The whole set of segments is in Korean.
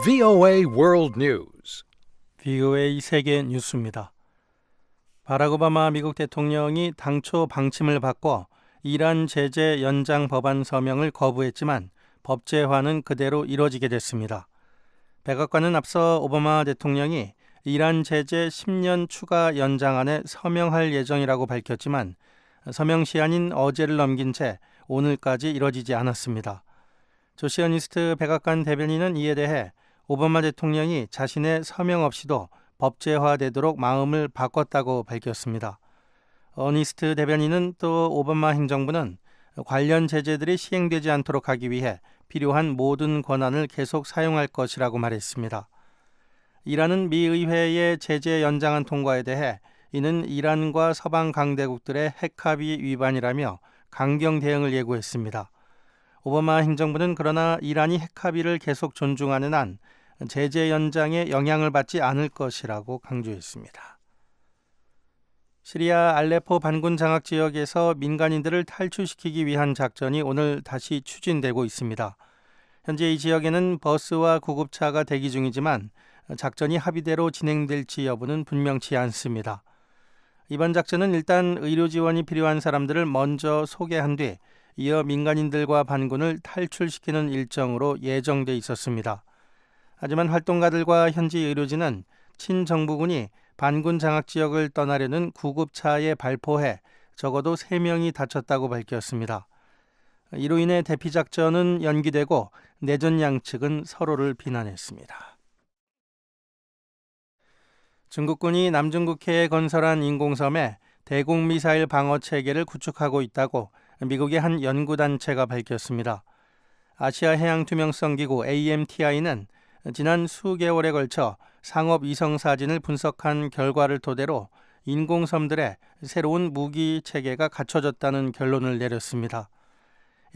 VOA World News. VOA 세계 뉴스입니다. 바락 오바마 미국 대통령이 당초 방침을 바꿔 이란 제재 연장 법안 서명을 거부했지만 법제화는 그대로 이뤄지게 됐습니다. 백악관은 앞서 오바마 대통령이 이란 제재 10년 추가 연장안에 서명할 예정이라고 밝혔지만 서명 시한인 어제를 넘긴 채 오늘까지 이뤄지지 않았습니다. 조시어니스트 백악관 대변인은 이에 대해 오바마 대통령이 자신의 서명 없이도 법제화되도록 마음을 바꿨다고 밝혔습니다. 어니스트 대변인은 또 오바마 행정부는 관련 제재들이 시행되지 않도록 하기 위해 필요한 모든 권한을 계속 사용할 것이라고 말했습니다. 이란은 미 의회의 제재 연장안 통과에 대해 이는 이란과 서방 강대국들의 핵합의 위반이라며 강경 대응을 예고했습니다. 오바마 행정부는 그러나 이란이 핵합의를 계속 존중하는 한 제재 연장에 영향을 받지 않을 것이라고 강조했습니다. 시리아 알레포 반군 장악 지역에서 민간인들을 탈출시키기 위한 작전이 오늘 다시 추진되고 있습니다. 현재 이 지역에는 버스와 구급차가 대기 중이지만 작전이 합의대로 진행될지 여부는 분명치 않습니다. 이번 작전은 일단 의료 지원이 필요한 사람들을 먼저 소개한 뒤 이어 민간인들과 반군을 탈출시키는 일정으로 예정돼 있었습니다. 하지만 활동가들과 현지 의료진은 친정부군이 반군 장악 지역을 떠나려는 구급차에 발포해 적어도 3명이 다쳤다고 밝혔습니다. 이로 인해 대피작전은 연기되고 내전 양측은 서로를 비난했습니다. 중국군이 남중국해에 건설한 인공섬에 대공미사일 방어 체계를 구축하고 있다고 미국의 한 연구단체가 밝혔습니다. 아시아 해양 투명성 기구 AMTI는 지난 수개월에 걸쳐 상업 위성 사진을 분석한 결과를 토대로 인공섬들의 새로운 무기 체계가 갖춰졌다는 결론을 내렸습니다.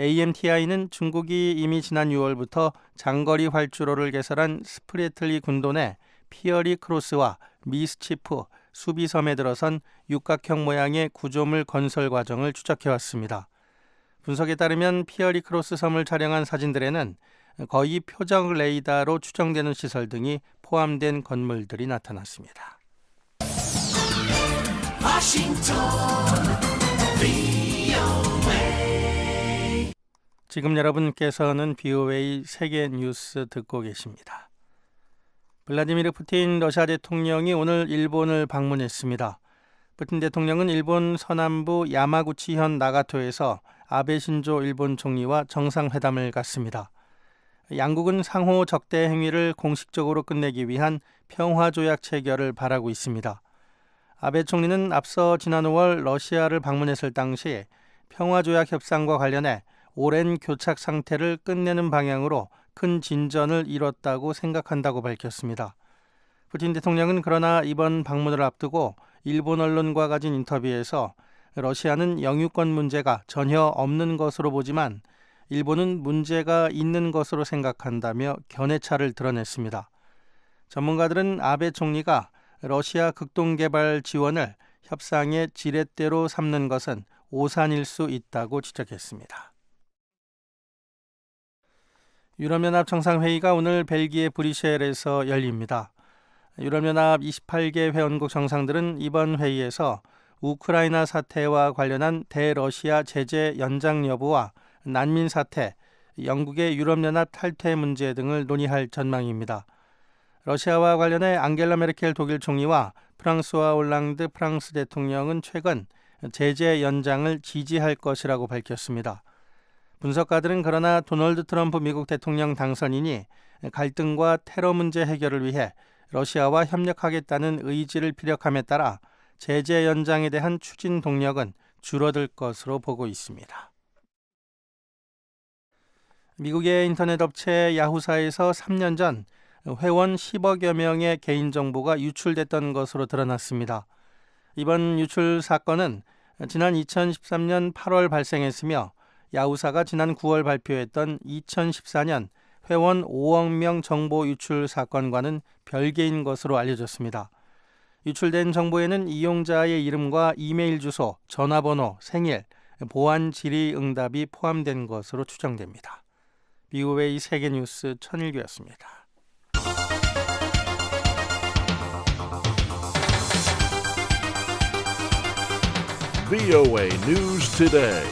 AMTI는 중국이 이미 지난 6월부터 장거리 활주로를 개설한 스프레틀리 군도 내 피어리 크로스와 미스치프 수비섬에 들어선 육각형 모양의 구조물 건설 과정을 추적해왔습니다. 분석에 따르면 피어리 크로스 섬을 촬영한 사진들에는 거의 표적 레이더로 추정되는 시설 등이 포함된 건물들이 나타났습니다. 지금 여러분께서는 VOA 세계 뉴스 듣고 계십니다. 블라디미르 푸틴 러시아 대통령이 오늘 일본을 방문했습니다. 푸틴 대통령은 일본 서남부 야마구치현 나가토에서 아베 신조 일본 총리와 정상회담을 갖습니다. 양국은 상호 적대 행위를 공식적으로 끝내기 위한 평화조약 체결을 바라고 있습니다. 아베 총리는 앞서 지난 5월 러시아를 방문했을 당시 평화조약 협상과 관련해 오랜 교착 상태를 끝내는 방향으로 큰 진전을 이뤘다고 생각한다고 밝혔습니다. 푸틴 대통령은 그러나 이번 방문을 앞두고 일본 언론과 가진 인터뷰에서 러시아는 영유권 문제가 전혀 없는 것으로 보지만 일본은 문제가 있는 것으로 생각한다며 견해차를 드러냈습니다. 전문가들은 아베 총리가 러시아 극동개발 지원을 협상의 지렛대로 삼는 것은 오산일 수 있다고 지적했습니다. 유럽연합 정상회의가 오늘 벨기에 브뤼셀에서 열립니다. 유럽연합 28개 회원국 정상들은 이번 회의에서 우크라이나 사태와 관련한 대러시아 제재 연장 여부와 난민 사태, 영국의 유럽연합 탈퇴 문제 등을 논의할 전망입니다. 러시아와 관련해 앙겔라 메르켈 독일 총리와 프랑스와 올랑드 프랑스 대통령은 최근 제재 연장을 지지할 것이라고 밝혔습니다. 분석가들은 그러나 도널드 트럼프 미국 대통령 당선인이 갈등과 테러 문제 해결을 위해 러시아와 협력하겠다는 의지를 피력함에 따라 제재 연장에 대한 추진 동력은 줄어들 것으로 보고 있습니다. 미국의 인터넷 업체 야후사에서 3년 전 회원 10억여 명의 개인정보가 유출됐던 것으로 드러났습니다. 이번 유출 사건은 지난 2013년 8월 발생했으며 야후사가 지난 9월 발표했던 2014년 회원 5억 명 정보 유출 사건과는 별개인 것으로 알려졌습니다. 유출된 정보에는 이용자의 이름과 이메일 주소, 전화번호, 생일, 보안 질의응답이 포함된 것으로 추정됩니다. VOA 세계뉴스 천일규였습니다. VOA News Today.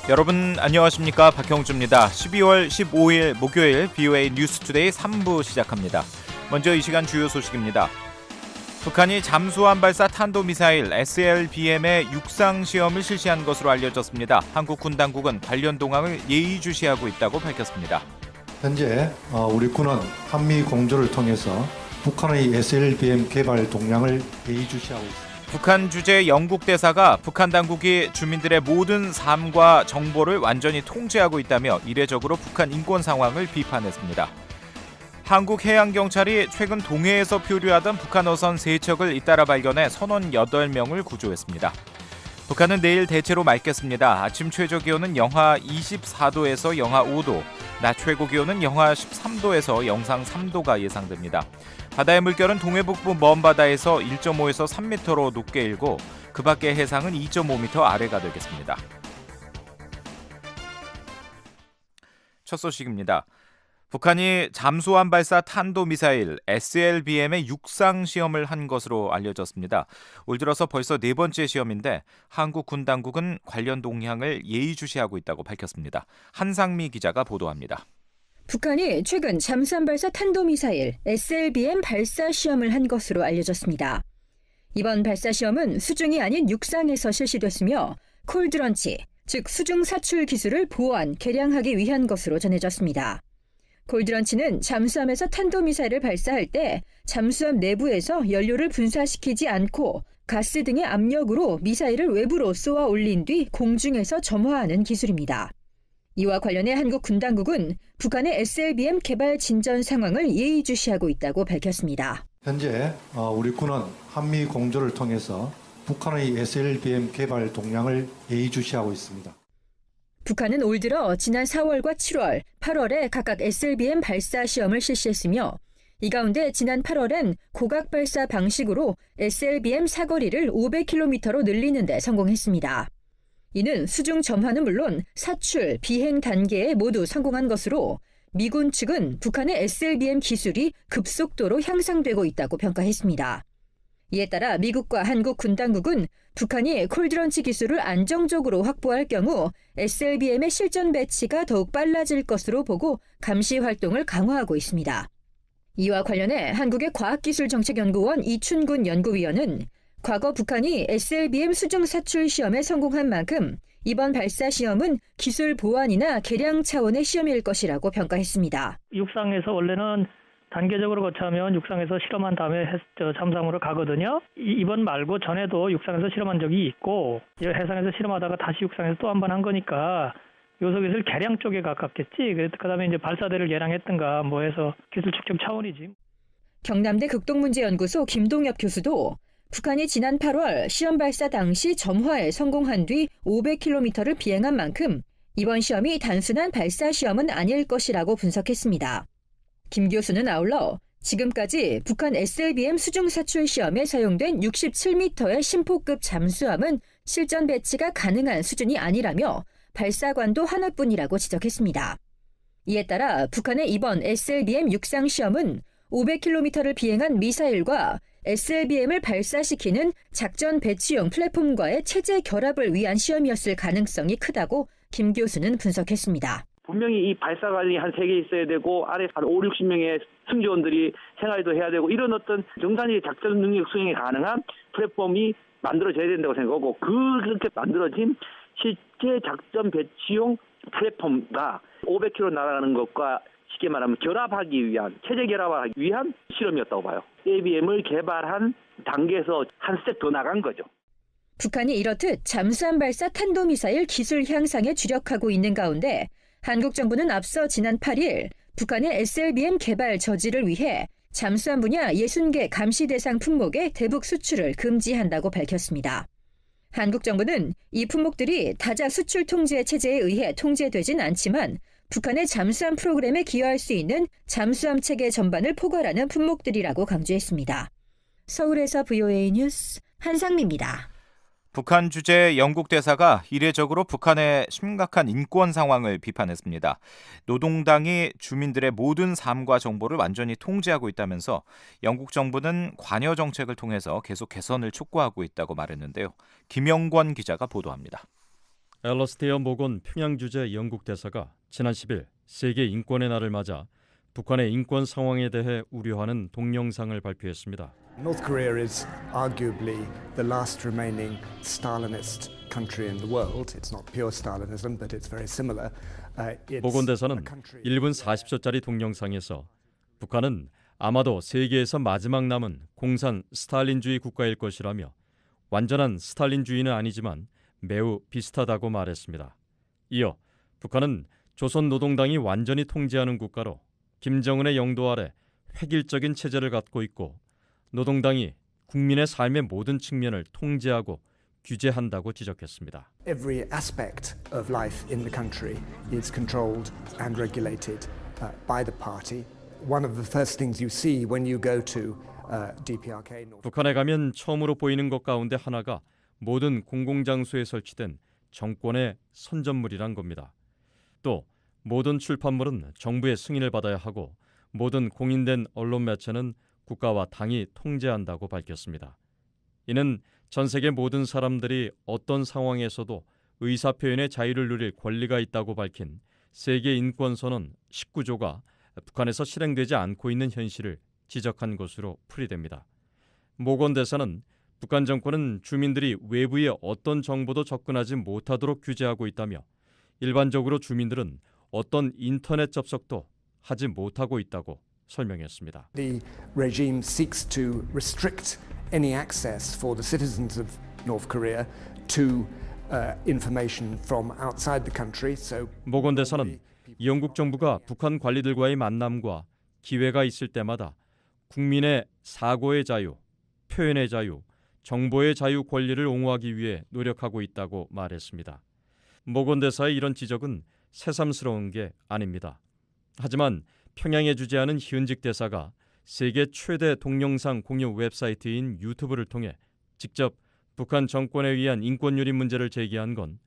여러분 안녕하십니까? 박형주입니다. 12월 15일 목요일 VOA 뉴스 투데이 3부 시작합니다. 먼저 이 시간 주요 소식입니다. 북한이 잠수함 발사 탄도미사일 SLBM의 육상 시험을 실시한 것으로 알려졌습니다. 한국 군 당국은 관련 동향을 예의주시하고 있다고 밝혔습니다. 현재 우리 군은 한미 공조를 통해서 북한의 SLBM 개발 동향을 예의주시하고 있습니다. 북한 주재 영국 대사가 북한 당국이 주민들의 모든 삶과 정보를 완전히 통제하고 있다며 이례적으로 북한 인권 상황을 비판했습니다. 한국 해양경찰이 최근 동해에서 표류하던 북한 어선 3척을 잇따라 발견해 선원 8명을 구조했습니다. 북한은 내일 대체로 맑겠습니다. 아침 최저기온은 영하 24도에서 영하 5도, 낮 최고기온은 영하 13도에서 영상 3도가 예상됩니다. 바다의 물결은 동해북부 먼바다에서 1.5에서 3m로 높게 일고 그 밖의 해상은 2.5m 아래가 되겠습니다. 첫 소식입니다. 북한이 잠수함 발사 탄도미사일 SLBM의 육상 시험을 한 것으로 알려졌습니다. 올 들어서 벌써 4번째 시험인데 한국 군 당국은 관련 동향을 예의주시하고 있다고 밝혔습니다. 한상미 기자가 보도합니다. 북한이 최근 잠수함 발사 탄도미사일 SLBM 발사 시험을 한 것으로 알려졌습니다. 이번 발사 시험은 수중이 아닌 육상에서 실시됐으며 콜드런치, 즉 수중 사출 기술을 보완, 개량하기 위한 것으로 전해졌습니다. 콜드런치는 잠수함에서 탄도미사일을 발사할 때 잠수함 내부에서 연료를 분사시키지 않고 가스 등의 압력으로 미사일을 외부로 쏘아 올린 뒤 공중에서 점화하는 기술입니다. 이와 관련해 한국 군 당국은 북한의 SLBM 개발 진전 상황을 예의주시하고 있다고 밝혔습니다. 현재 우리 군은 한미 공조를 통해서 북한의 SLBM 개발 동향을 예의주시하고 있습니다. 북한은 올 들어 지난 4월과 7월, 8월에 각각 SLBM 발사 시험을 실시했으며 이 가운데 지난 8월엔 고각 발사 방식으로 SLBM 사거리를 500km로 늘리는 데 성공했습니다. 이는 수중 점화는 물론 사출, 비행 단계에 모두 성공한 것으로 미군 측은 북한의 SLBM 기술이 급속도로 향상되고 있다고 평가했습니다. 이에 따라 미국과 한국 군 당국은 북한이 콜드런치 기술을 안정적으로 확보할 경우 SLBM의 실전 배치가 더욱 빨라질 것으로 보고 감시 활동을 강화하고 있습니다. 이와 관련해 한국의 과학기술정책연구원 이춘군 연구위원은 과거 북한이 SLBM 수중 사출 시험에 성공한 만큼 이번 발사 시험은 기술 보완이나 개량 차원의 시험일 것이라고 평가했습니다. 육상에서 원래는 단계적으로 거쳐하면 육상에서 실험한 다음에 잠수함으로 가거든요. 이번 말고 전에도 육상에서 실험한 적이 있고 해상에서 실험하다가 다시 육상에서 또 한 번 한 거니까 요소기술 개량 쪽에 가깝겠지. 그다음에 이제 발사대를 개량했든가 뭐 해서 기술 축적 차원이지. 경남대 극동문제연구소 김동엽 교수도 북한이 지난 8월 시험 발사 당시 점화에 성공한 뒤 500km를 비행한 만큼 이번 시험이 단순한 발사 시험은 아닐 것이라고 분석했습니다. 김 교수는 아울러 지금까지 북한 SLBM 수중 사출 시험에 사용된 67m의 심포급 잠수함은 실전 배치가 가능한 수준이 아니라며 발사관도 하나뿐이라고 지적했습니다. 이에 따라 북한의 이번 SLBM 육상 시험은 500km를 비행한 미사일과 SLBM을 발사시키는 작전 배치용 플랫폼과의 체제 결합을 위한 시험이었을 가능성이 크다고 김 교수는 분석했습니다. 분명히 이 발사관이 한 3개 있어야 되고 아래 한 5, 60명의 승조원들이 생활도 해야 되고 이런 어떤 정상적인 작전 능력 수행이 가능한 플랫폼이 만들어져야 된다고 생각하고 그렇게 만들어진 실제 작전 배치용 플랫폼과 500km 날아가는 것과 쉽게 말하면 결합하기 위한 체제 결합하기 위한 실험이었다고 봐요. SLBM을 개발한 단계에서 한 스텝 더 나간 거죠. 북한이 이렇듯 잠수함 발사 탄도미사일 기술 향상에 주력하고 있는 가운데 한국 정부는 앞서 지난 8일 북한의 SLBM 개발 저지를 위해 잠수함 분야 60개 감시 대상 품목의 대북 수출을 금지한다고 밝혔습니다. 한국 정부는 이 품목들이 다자 수출 통제 체제에 의해 통제되진 않지만 북한의 잠수함 프로그램에 기여할 수 있는 잠수함 체계 전반을 포괄하는 품목들이라고 강조했습니다. 서울에서 VOA 뉴스 한상미입니다. 북한 주재 영국 대사가 이례적으로 북한의 심각한 인권 상황을 비판했습니다. 노동당이 주민들의 모든 삶과 정보를 완전히 통제하고 있다면서 영국 정부는 관여 정책을 통해서 계속 개선을 촉구하고 있다고 말했는데요. 김영권 기자가 보도합니다. 엘러스테어 모건 평양 주재 영국 대사가 지난 10일 세계 인권의 날을 맞아 북한의 인권 상황에 대해 우려하는 동영상을 발표했습니다. North Korea is arguably the last remaining Stalinist country in the world. It's not pure Stalinism, but it's very similar. 모건 대사는 1분 40초짜리 동영상에서 북한은 아마도 세계에서 마지막 남은 공산 스탈린주의 국가일 것이라며 완전한 스탈린주의는 아니지만 매우 비슷하다고 말했습니다. 이어 북한은 조선노동당이 완전히 통제하는 국가로 김정은의 영도 아래 획일적인 체제를 갖고 있고 노동당이 국민의 삶의 모든 측면을 통제하고 규제한다고 지적했습니다. Every aspect of life in the country is controlled and regulated by the party. One of the first things you see when you go to DPRK. 북한에 가면 처음으로 보이는 것 가운데 하나가 모든 공공장소에 설치된 정권의 선전물이란 겁니다. 또 모든 출판물은 정부의 승인을 받아야 하고 모든 공인된 언론 매체는 국가와 당이 통제한다고 밝혔습니다. 이는 전 세계 모든 사람들이 어떤 상황에서도 의사표현의 자유를 누릴 권리가 있다고 밝힌 세계 인권선언 19조가 북한에서 실행되지 않고 있는 현실을 지적한 것으로 풀이됩니다. 모건 대사는 북한 정권은 주민들이 외부의 어떤 정보도 접근하지 못하도록 규제하고 있다며 일반적으로 주민들은 어떤 인터넷 접속도 하지 못하고 있다고 설명했습니다. The regime seeks to restrict any access for the citizens of North Korea to information from outside the country. So 모건 대사는 영국 정부가 북한 관리들과의 만남과 기회가 있을 때마다 국민의 사고의 자유, 표현의 자유, 정보의 자유 권리를 옹호하기 위해 노력하고 있다고 말했습니다. 모건 대사의 이런 지적은 새삼스러운 게 아닙니다. 하지만 평양에 주재하는 현직 대사가 세계 최대 동영상 공유 웹사이트인 유튜브를 통해 직접 북한 정권에 의한 인권유린 문제를 제기한 건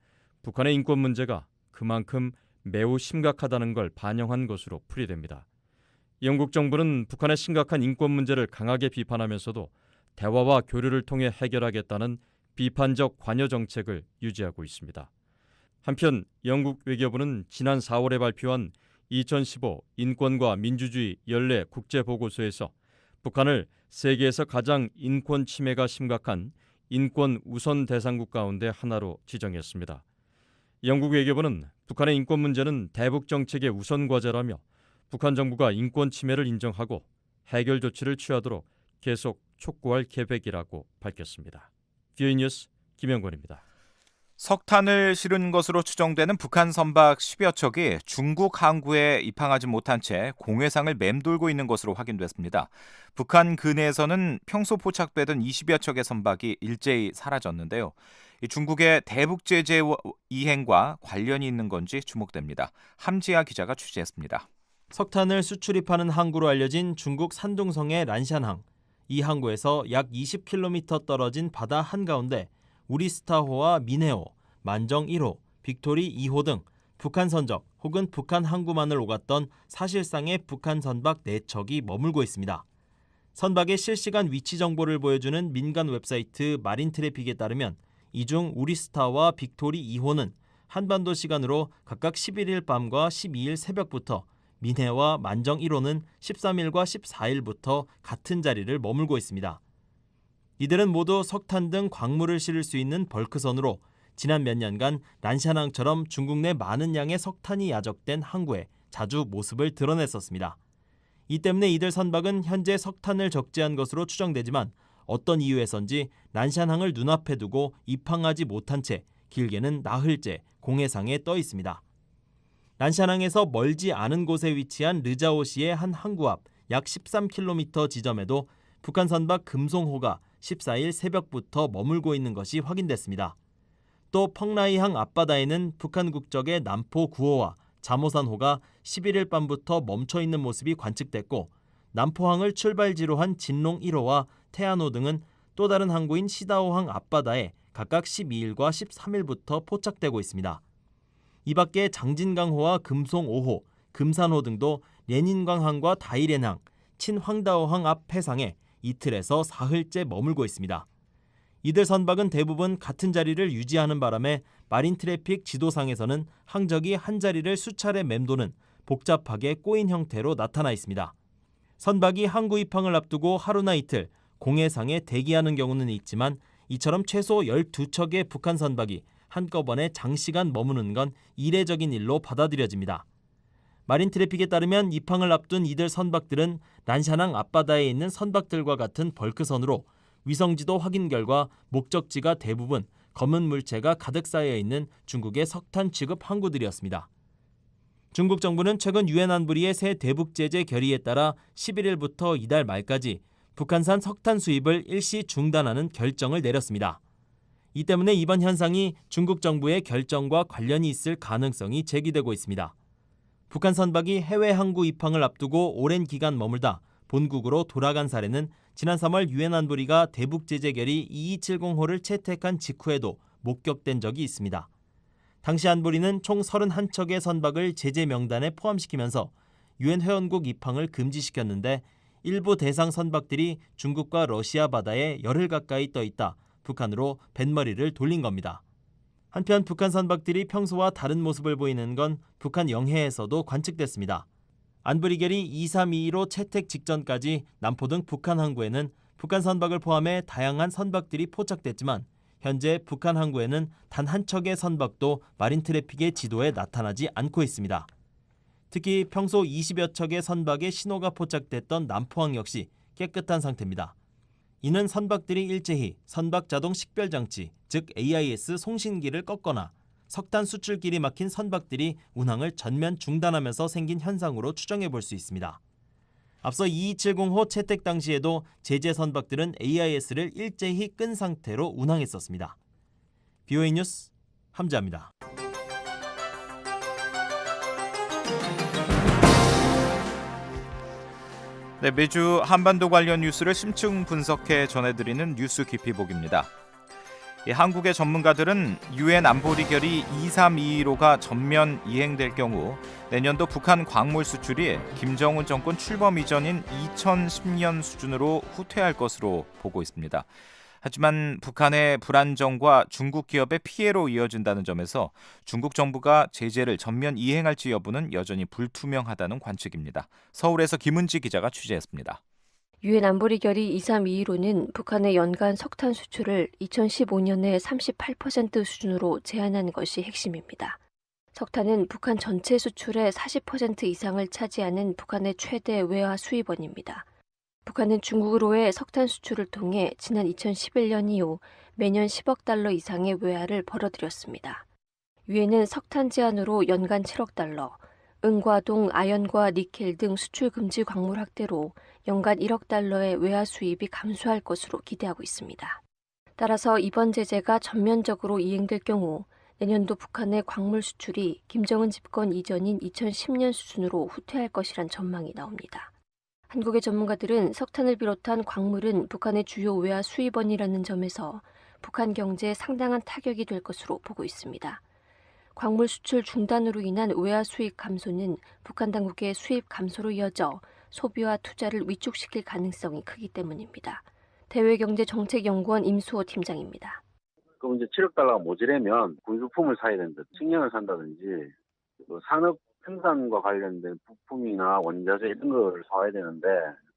북한의 인권 문제가 그만큼 매우 심각하다는 걸 반영한 것으로 풀이됩니다. 영국 정부는 북한의 심각한 인권 문제를 강하게 비판하면서도 대화와 교류를 통해 해결하겠다는 비판적 관여 정책을 유지하고 있습니다. 한편 영국 외교부는 지난 4월에 발표한 2015 인권과 민주주의 연례 국제보고서에서 북한을 세계에서 가장 인권 침해가 심각한 인권 우선 대상국 가운데 하나로 지정했습니다. 영국 외교부는 북한의 인권 문제는 대북 정책의 우선 과제라며 북한 정부가 인권 침해를 인정하고 해결 조치를 취하도록 계속 촉구할 계획이라고 밝혔습니다. 뷰이 뉴스 김영권입니다. 석탄을 실은 것으로 추정되는 북한 선박 10여 척이 중국 항구에 입항하지 못한 채 공해상을 맴돌고 있는 것으로 확인됐습니다. 북한 근해에서는 평소 포착되던 20여 척의 선박이 일제히 사라졌는데요. 중국의 대북 제재 이행과 관련이 있는 건지 주목됩니다. 함지아 기자가 취재했습니다. 석탄을 수출입하는 항구로 알려진 중국 산둥성의 란샨항. 이 항구에서 약 20km 떨어진 바다 한가운데 우리스타호와 민해호, 만정 1호, 빅토리 2호 등 북한 선적 혹은 북한 항구만을 오갔던 사실상의 북한 선박 4척이 머물고 있습니다. 선박의 실시간 위치 정보를 보여주는 민간 웹사이트 마린 트래픽에 따르면 이 중 우리스타와 빅토리 2호는 한반도 시간으로 각각 11일 밤과 12일 새벽부터 민해와 만정 1호는 13일과 14일부터 같은 자리를 머물고 있습니다. 이들은 모두 석탄 등 광물을 실을 수 있는 벌크선으로 지난 몇 년간 란샨항처럼 중국 내 많은 양의 석탄이 야적된 항구에 자주 모습을 드러냈었습니다. 이 때문에 이들 선박은 현재 석탄을 적재한 것으로 추정되지만 어떤 이유에선지 란샨항을 눈앞에 두고 입항하지 못한 채 길게는 나흘째 공해상에 떠 있습니다. 란샨항에서 멀지 않은 곳에 위치한 르자오시의 한 항구 앞 약 13km 지점에도 북한 선박 금송호가 14일 새벽부터 머물고 있는 것이 확인됐습니다. 또 펑라이항 앞바다에는 북한 국적의 남포 9호와 자모산호가 11일 밤부터 멈춰있는 모습이 관측됐고 남포항을 출발지로 한 진롱 1호와 태안호 등은 또 다른 항구인 시다오항 앞바다에 각각 12일과 13일부터 포착되고 있습니다. 이 밖에 장진강호와 금송 5호, 금산호 등도 레닌강항과 다이렌항, 친황다오항 앞 해상에 이틀에서 사흘째 머물고 있습니다. 이들 선박은 대부분 같은 자리를 유지하는 바람에 마린 트래픽 지도상에서는 항적이 한 자리를 수차례 맴도는 복잡하게 꼬인 형태로 나타나 있습니다. 선박이 항구 입항을 앞두고 하루나 이틀 공해상에 대기하는 경우는 있지만 이처럼 최소 12척의 북한 선박이 한꺼번에 장시간 머무는 건 이례적인 일로 받아들여집니다. 마린 트래픽에 따르면 입항을 앞둔 이들 선박들은 란샤낭 앞바다에 있는 선박들과 같은 벌크선으로 위성지도 확인 결과 목적지가 대부분 검은 물체가 가득 쌓여 있는 중국의 석탄 취급 항구들이었습니다. 중국 정부는 최근 유엔 안보리의 새 대북 제재 결의에 따라 11일부터 이달 말까지 북한산 석탄 수입을 일시 중단하는 결정을 내렸습니다. 이 때문에 이번 현상이 중국 정부의 결정과 관련이 있을 가능성이 제기되고 있습니다. 북한 선박이 해외 항구 입항을 앞두고 오랜 기간 머물다 본국으로 돌아간 사례는 지난 3월 유엔 안보리가 대북 제재 결의 2270호를 채택한 직후에도 목격된 적이 있습니다. 당시 안보리는 총 31척의 선박을 제재 명단에 포함시키면서 유엔 회원국 입항을 금지시켰는데 일부 대상 선박들이 중국과 러시아 바다에 열흘 가까이 떠 있다 북한으로 뱃머리를 돌린 겁니다. 한편 북한 선박들이 평소와 다른 모습을 보이는 건 북한 영해에서도 관측됐습니다. 안보리 결의 2322로 채택 직전까지 남포 등 북한 항구에는 북한 선박을 포함해 다양한 선박들이 포착됐지만 현재 북한 항구에는 단 한 척의 선박도 마린 트래픽의 지도에 나타나지 않고 있습니다. 특히 평소 20여 척의 선박의 신호가 포착됐던 남포항 역시 깨끗한 상태입니다. 이는 선박들이 일제히 선박 자동 식별 장치, 즉 AIS 송신기를 껐거나 석탄 수출길이 막힌 선박들이 운항을 전면 중단하면서 생긴 현상으로 추정해 볼 수 있습니다. 앞서 2270호 채택 당시에도 제재 선박들은 AIS를 일제히 끈 상태로 운항했었습니다. BOA 뉴스 함자입니다. 네, 매주 한반도 관련 뉴스를 심층 분석해 전해드리는 뉴스 깊이보기입니다. 한국의 전문가들은 유엔 안보리 결의 2322호가 전면 이행될 경우 내년도 북한 광물 수출이 김정은 정권 출범 이전인 2010년 수준으로 후퇴할 것으로 보고 있습니다. 하지만 북한의 불안정과 중국 기업의 피해로 이어진다는 점에서 중국 정부가 제재를 전면 이행할지 여부는 여전히 불투명하다는 관측입니다. 서울에서 김은지 기자가 취재했습니다. 유엔 안보리 결의 2322호는 북한의 연간 석탄 수출을 2015년에 38% 수준으로 제한한 것이 핵심입니다. 석탄은 북한 전체 수출의 40% 이상을 차지하는 북한의 최대 외화 수입원입니다. 북한은 중국으로의 석탄 수출을 통해 지난 2011년 이후 매년 10억 달러 이상의 외화를 벌어들였습니다. 유엔은 석탄 제한으로 연간 7억 달러, 은과동, 아연과 니켈 등 수출 금지 광물 확대로 연간 1억 달러의 외화 수입이 감소할 것으로 기대하고 있습니다. 따라서 이번 제재가 전면적으로 이행될 경우 내년도 북한의 광물 수출이 김정은 집권 이전인 2010년 수준으로 후퇴할 것이란 전망이 나옵니다. 한국의 전문가들은 석탄을 비롯한 광물은 북한의 주요 외화 수입원이라는 점에서 북한 경제에 상당한 타격이 될 것으로 보고 있습니다. 광물 수출 중단으로 인한 외화 수입 감소는 북한 당국의 수입 감소로 이어져 소비와 투자를 위축시킬 가능성이 크기 때문입니다. 대외경제정책연구원 임수호 팀장입니다. 그럼 이제 7억 달러가 모자라면 군수품을 사야 된다든지 식량을 산다든지 산업 생산과 관련된 부품이나 원자재 이런 걸 사와야 되는데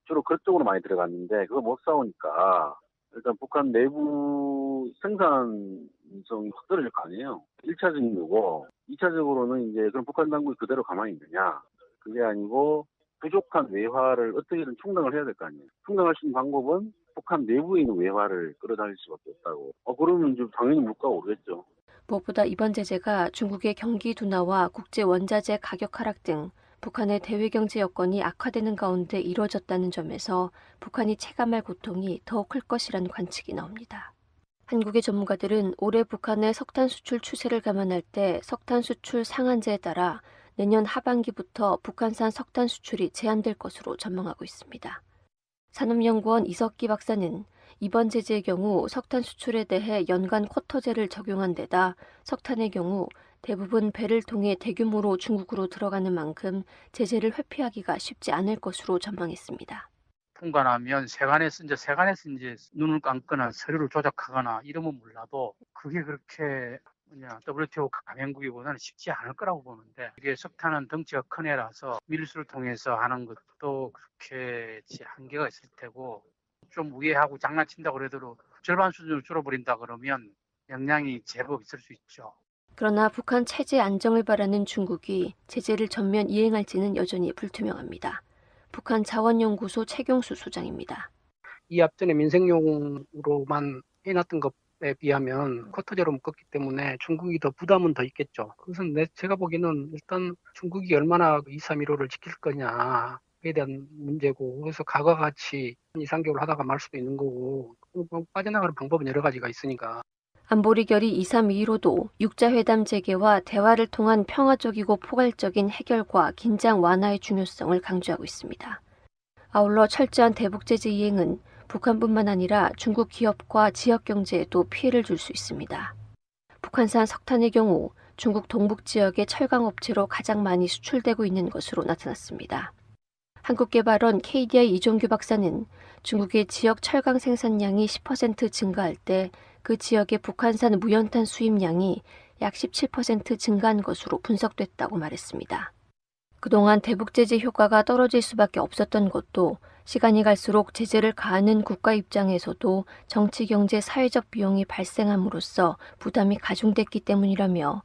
주로 그쪽으로 많이 들어갔는데 그거 못 사오니까 일단 북한 내부 생산성이 확 떨어질 거 아니에요. 1차적인 거고 2차적으로는 이제 그럼 북한 당국이 그대로 가만히 있느냐. 그게 아니고 부족한 외화를 어떻게든 충당을 해야 될 거 아니에요. 충당할 수 있는 방법은 북한 내부에 있는 외화를 끌어다닐 수밖에 없다고. 그러면 좀 당연히 물가가 오르겠죠. 무엇보다 이번 제재가 중국의 경기 둔화와 국제 원자재 가격 하락 등 북한의 대외경제 여건이 악화되는 가운데 이뤄졌다는 점에서 북한이 체감할 고통이 더 클 것이라는 관측이 나옵니다. 한국의 전문가들은 올해 북한의 석탄 수출 추세를 감안할 때 석탄 수출 상한제에 따라 내년 하반기부터 북한산 석탄 수출이 제한될 것으로 전망하고 있습니다. 산업연구원 이석기 박사는 이번 제재의 경우 석탄 수출에 대해 연간 쿼터제를 적용한 데다 석탄의 경우 대부분 배를 통해 대규모로 중국으로 들어가는 만큼 제재를 회피하기가 쉽지 않을 것으로 전망했습니다. 통과하면 세관에서 이제 눈을 감거나 서류를 조작하거나 이러면 몰라도 그게 그렇게 WTO 가맹국이보다는 쉽지 않을 거라고 보는데, 이게 석탄은 덩치가 큰 애라서 밀수를 통해서 하는 것도 그렇게 한계가 있을 테고, 좀 우회하고 장난친다고 그래도 절반 수준으로 줄어버린다 그러면 영향이 제법 있을 수 있죠. 그러나 북한 체제 안정을 바라는 중국이 제재를 전면 이행할지는 여전히 불투명합니다. 북한 자원연구소 최경수 소장입니다. 이 앞전에 민생용으로만 해놨던 것에 비하면 쿼터제로 묶었기 때문에 중국이 더 부담은 더 있겠죠. 그것은 제가 보기에는 일단 중국이 얼마나 2.315를 지킬 거냐에 대한 문제고, 그래서 과거와 같이 2-3개월 하다가 말 수도 있는 거고, 빠져나가는 방법은 여러 가지가 있으니까. 안보리 결의 2325도 육자회담 재개와 대화를 통한 평화적이고 포괄적인 해결과 긴장 완화의 중요성을 강조하고 있습니다. 아울러 철저한 대북 제재 이행은 북한뿐만 아니라 중국 기업과 지역 경제에도 피해를 줄 수 있습니다. 북한산 석탄의 경우 중국 동북 지역의 철강업체로 가장 많이 수출되고 있는 것으로 나타났습니다. 한국개발원 KDI 이종규 박사는 중국의 지역 철강 생산량이 10% 증가할 때 그 지역의 북한산 무연탄 수입량이 약 17% 증가한 것으로 분석됐다고 말했습니다. 그동안 대북 제재 효과가 떨어질 수밖에 없었던 것도 시간이 갈수록 제재를 가하는 국가 입장에서도 정치, 경제, 사회적 비용이 발생함으로써 부담이 가중됐기 때문이라며,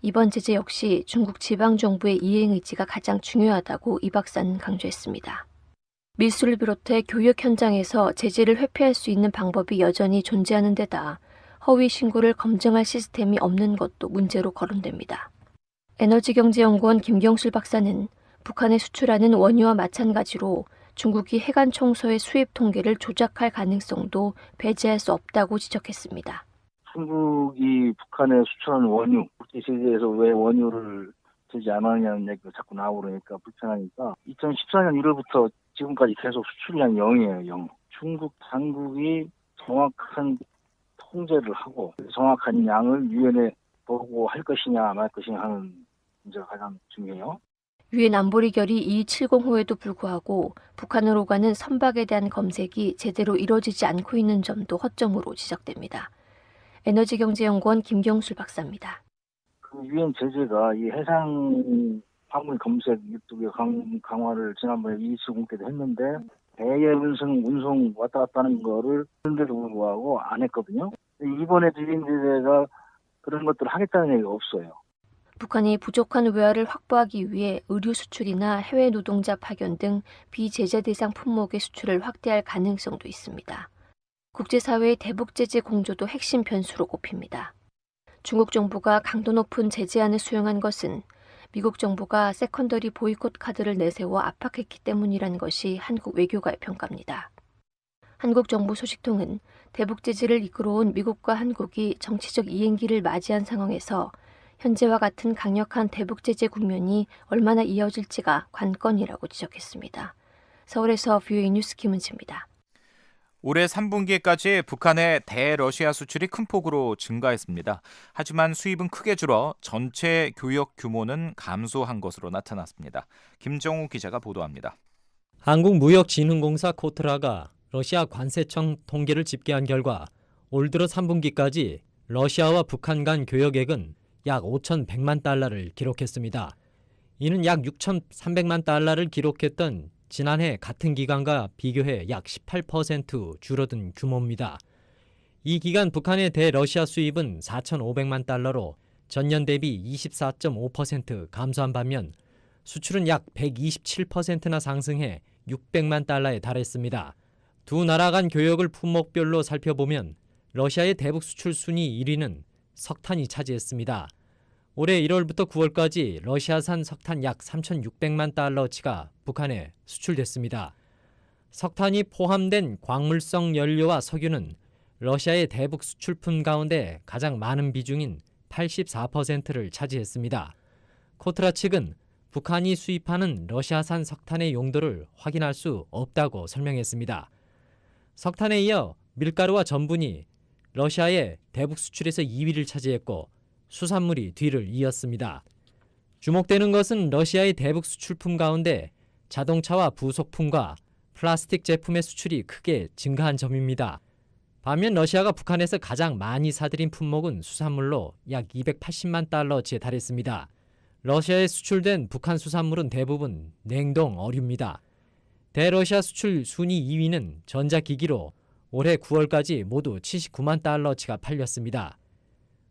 이번 제재 역시 중국 지방정부의 이행 의지가 가장 중요하다고 이 박사는 강조했습니다. 밀수를 비롯해 교육 현장에서 제재를 회피할 수 있는 방법이 여전히 존재하는 데다 허위 신고를 검증할 시스템이 없는 것도 문제로 거론됩니다. 에너지경제연구원 김경술 박사는 북한에 수출하는 원유와 마찬가지로 중국이 해관 총소의 수입 통계를 조작할 가능성도 배제할 수 없다고 지적했습니다. 중국이 북한에 수출하는 원유, 국제시장에서 왜 원유를 쓰지 않았냐는 얘기가 자꾸 나오고 그러니까 불편하니까 2014년 1월부터 지금까지 계속 수출량이 0이에요, 0. 중국 당국이 정확한 통제를 하고 정확한 양을 유엔에 보고할 것이냐 말 것이냐 하는 문제가 가장 중요해요. 유엔 안보리 결의 2270호에도 불구하고 북한으로 가는 선박에 대한 검색이 제대로 이뤄지지 않고 있는 점도 허점으로 지적됩니다. 에너지경제연구원 김경술 박사입니다. 그 유엔 제재가 이 해상 화물 검색 유튜브 강화를 지난번에 2270호에도 했는데 배의 운송 왔다 갔다 하는 거를 그런데도 불구하고 안 했거든요. 이번에도 유엔 제재가 그런 것들을 하겠다는 얘기가 없어요. 북한이 부족한 외화를 확보하기 위해 의류 수출이나 해외 노동자 파견 등 비제재 대상 품목의 수출을 확대할 가능성도 있습니다. 국제사회의 대북 제재 공조도 핵심 변수로 꼽힙니다. 중국 정부가 강도 높은 제재안을 수용한 것은 미국 정부가 세컨더리 보이콧 카드를 내세워 압박했기 때문이라는 것이 한국 외교가의 평가입니다. 한국 정부 소식통은 대북 제재를 이끌어온 미국과 한국이 정치적 이행기를 맞이한 상황에서 현재와 같은 강력한 대북 제재 국면이 얼마나 이어질지가 관건이라고 지적했습니다. 서울에서 VOA 뉴스 김은지입니다. 올해 3분기까지 북한의 대러시아 수출이 큰 폭으로 증가했습니다. 하지만 수입은 크게 줄어 전체 교역 규모는 감소한 것으로 나타났습니다. 김정우 기자가 보도합니다. 한국무역진흥공사 코트라가 러시아 관세청 통계를 집계한 결과 올 들어 3분기까지 러시아와 북한 간 교역액은 약 5,100만 달러를 기록했습니다. 이는 약 6,300만 달러를 기록했던 지난해 같은 기간과 비교해 약 18% 줄어든 규모입니다. 이 기간 북한의 대러시아 수입은 4,500만 달러로 전년 대비 24.5% 감소한 반면 수출은 약 127%나 상승해 600만 달러에 달했습니다. 두 나라 간 교역을 품목별로 살펴보면 러시아의 대북 수출 순위 1위는 석탄이 차지했습니다. 올해 1월부터 9월까지 러시아산 석탄 약 3,600만 달러치가 북한에 수출됐습니다. 석탄이 포함된 광물성 연료와 석유는 러시아의 대북 수출품 가운데 가장 많은 비중인 84%를 차지했습니다. 코트라 측은 북한이 수입하는 러시아산 석탄의 용도를 확인할 수 없다고 설명했습니다. 석탄에 이어 밀가루와 전분이 러시아의 대북 수출에서 2위를 차지했고 수산물이 뒤를 이었습니다. 주목되는 것은 러시아의 대북 수출품 가운데 자동차와 부속품과 플라스틱 제품의 수출이 크게 증가한 점입니다. 반면 러시아가 북한에서 가장 많이 사들인 품목은 수산물로 약 280만 달러치에 달했습니다. 러시아에 수출된 북한 수산물은 대부분 냉동 어류입니다. 대러시아 수출 순위 2위는 전자기기로 올해 9월까지 모두 79만 달러치가 팔렸습니다.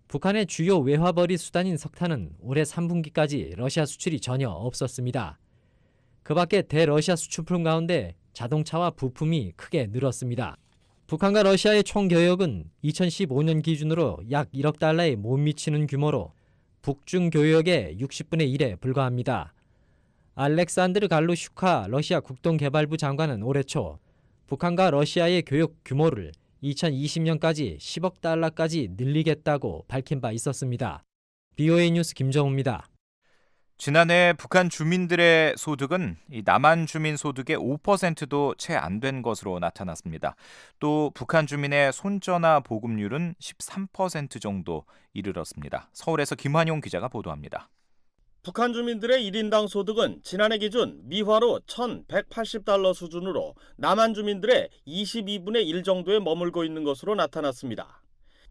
북한의 주요 외화벌이 수단인 석탄은 올해 3분기까지 러시아 수출이 전혀 없었습니다. 그 밖에 대러시아 수출품 가운데 자동차와 부품이 크게 늘었습니다. 북한과 러시아의 총교역은 2015년 기준으로 약 1억 달러에 못 미치는 규모로 북중 교역의 60분의 1에 불과합니다. 알렉산드르 갈루슈카 러시아 국동개발부 장관은 올해 초 북한과 러시아의 교역 규모를 2020년까지 10억 달러까지 늘리겠다고 밝힌 바 있었습니다. BOA 뉴스 김정우입니다. 지난해 북한 주민들의 소득은 이 남한 주민 소득의 5%도 채 안 된 것으로 나타났습니다. 또 북한 주민의 손전화 보급률은 13% 정도 이르렀습니다. 서울에서 김환용 기자가 보도합니다. 북한 주민들의 1인당 소득은 지난해 기준 미화로 1,180달러 수준으로 남한 주민들의 22분의 1 정도에 머물고 있는 것으로 나타났습니다.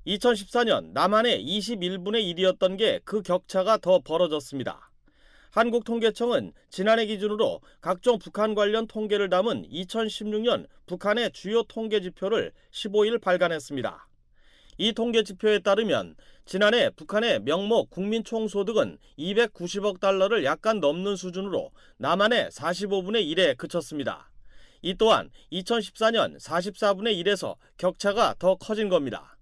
2014년 남한의 21분의 1이었던 게 그 격차가 더 벌어졌습니다. 한국통계청은 지난해 기준으로 각종 북한 관련 통계를 담은 2016년 북한의 주요 통계 지표를 15일 발간했습니다. 이 통계 지표에 따르면 지난해 북한의 명목 국민 총소득은 290억 달러를 약간 넘는 수준으로 남한의 45분의 1에 그쳤습니다. 이 또한 2014년 44분의 1에서 격차가 더 커진 겁니다.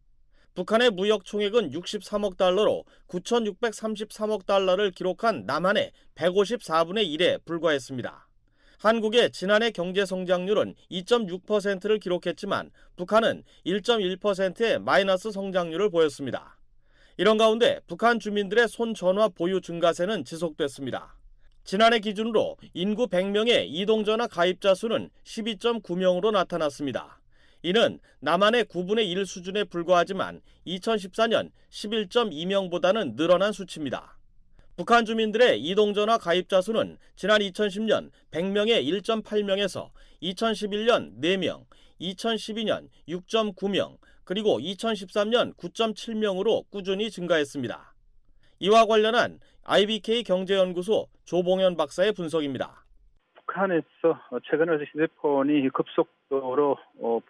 북한의 무역 총액은 63억 달러로 9,633억 달러를 기록한 남한의 154분의 1에 불과했습니다. 한국의 지난해 경제 성장률은 2.6%를 기록했지만 북한은 1.1%의 마이너스 성장률을 보였습니다. 이런 가운데 북한 주민들의 손전화 보유 증가세는 지속됐습니다. 지난해 기준으로 인구 100명의 이동전화 가입자 수는 12.9명으로 나타났습니다. 이는 남한의 9분의 1 수준에 불과하지만 2014년 11.2명보다는 늘어난 수치입니다. 북한 주민들의 이동전화 가입자 수는 지난 2010년 100명의 1.8명에서 2011년 4명, 2012년 6.9명, 그리고 2013년 9.7명으로 꾸준히 증가했습니다. 이와 관련한 IBK 경제연구소 조봉현 박사의 분석입니다. 북한에서 최근에 휴대폰이 급속도로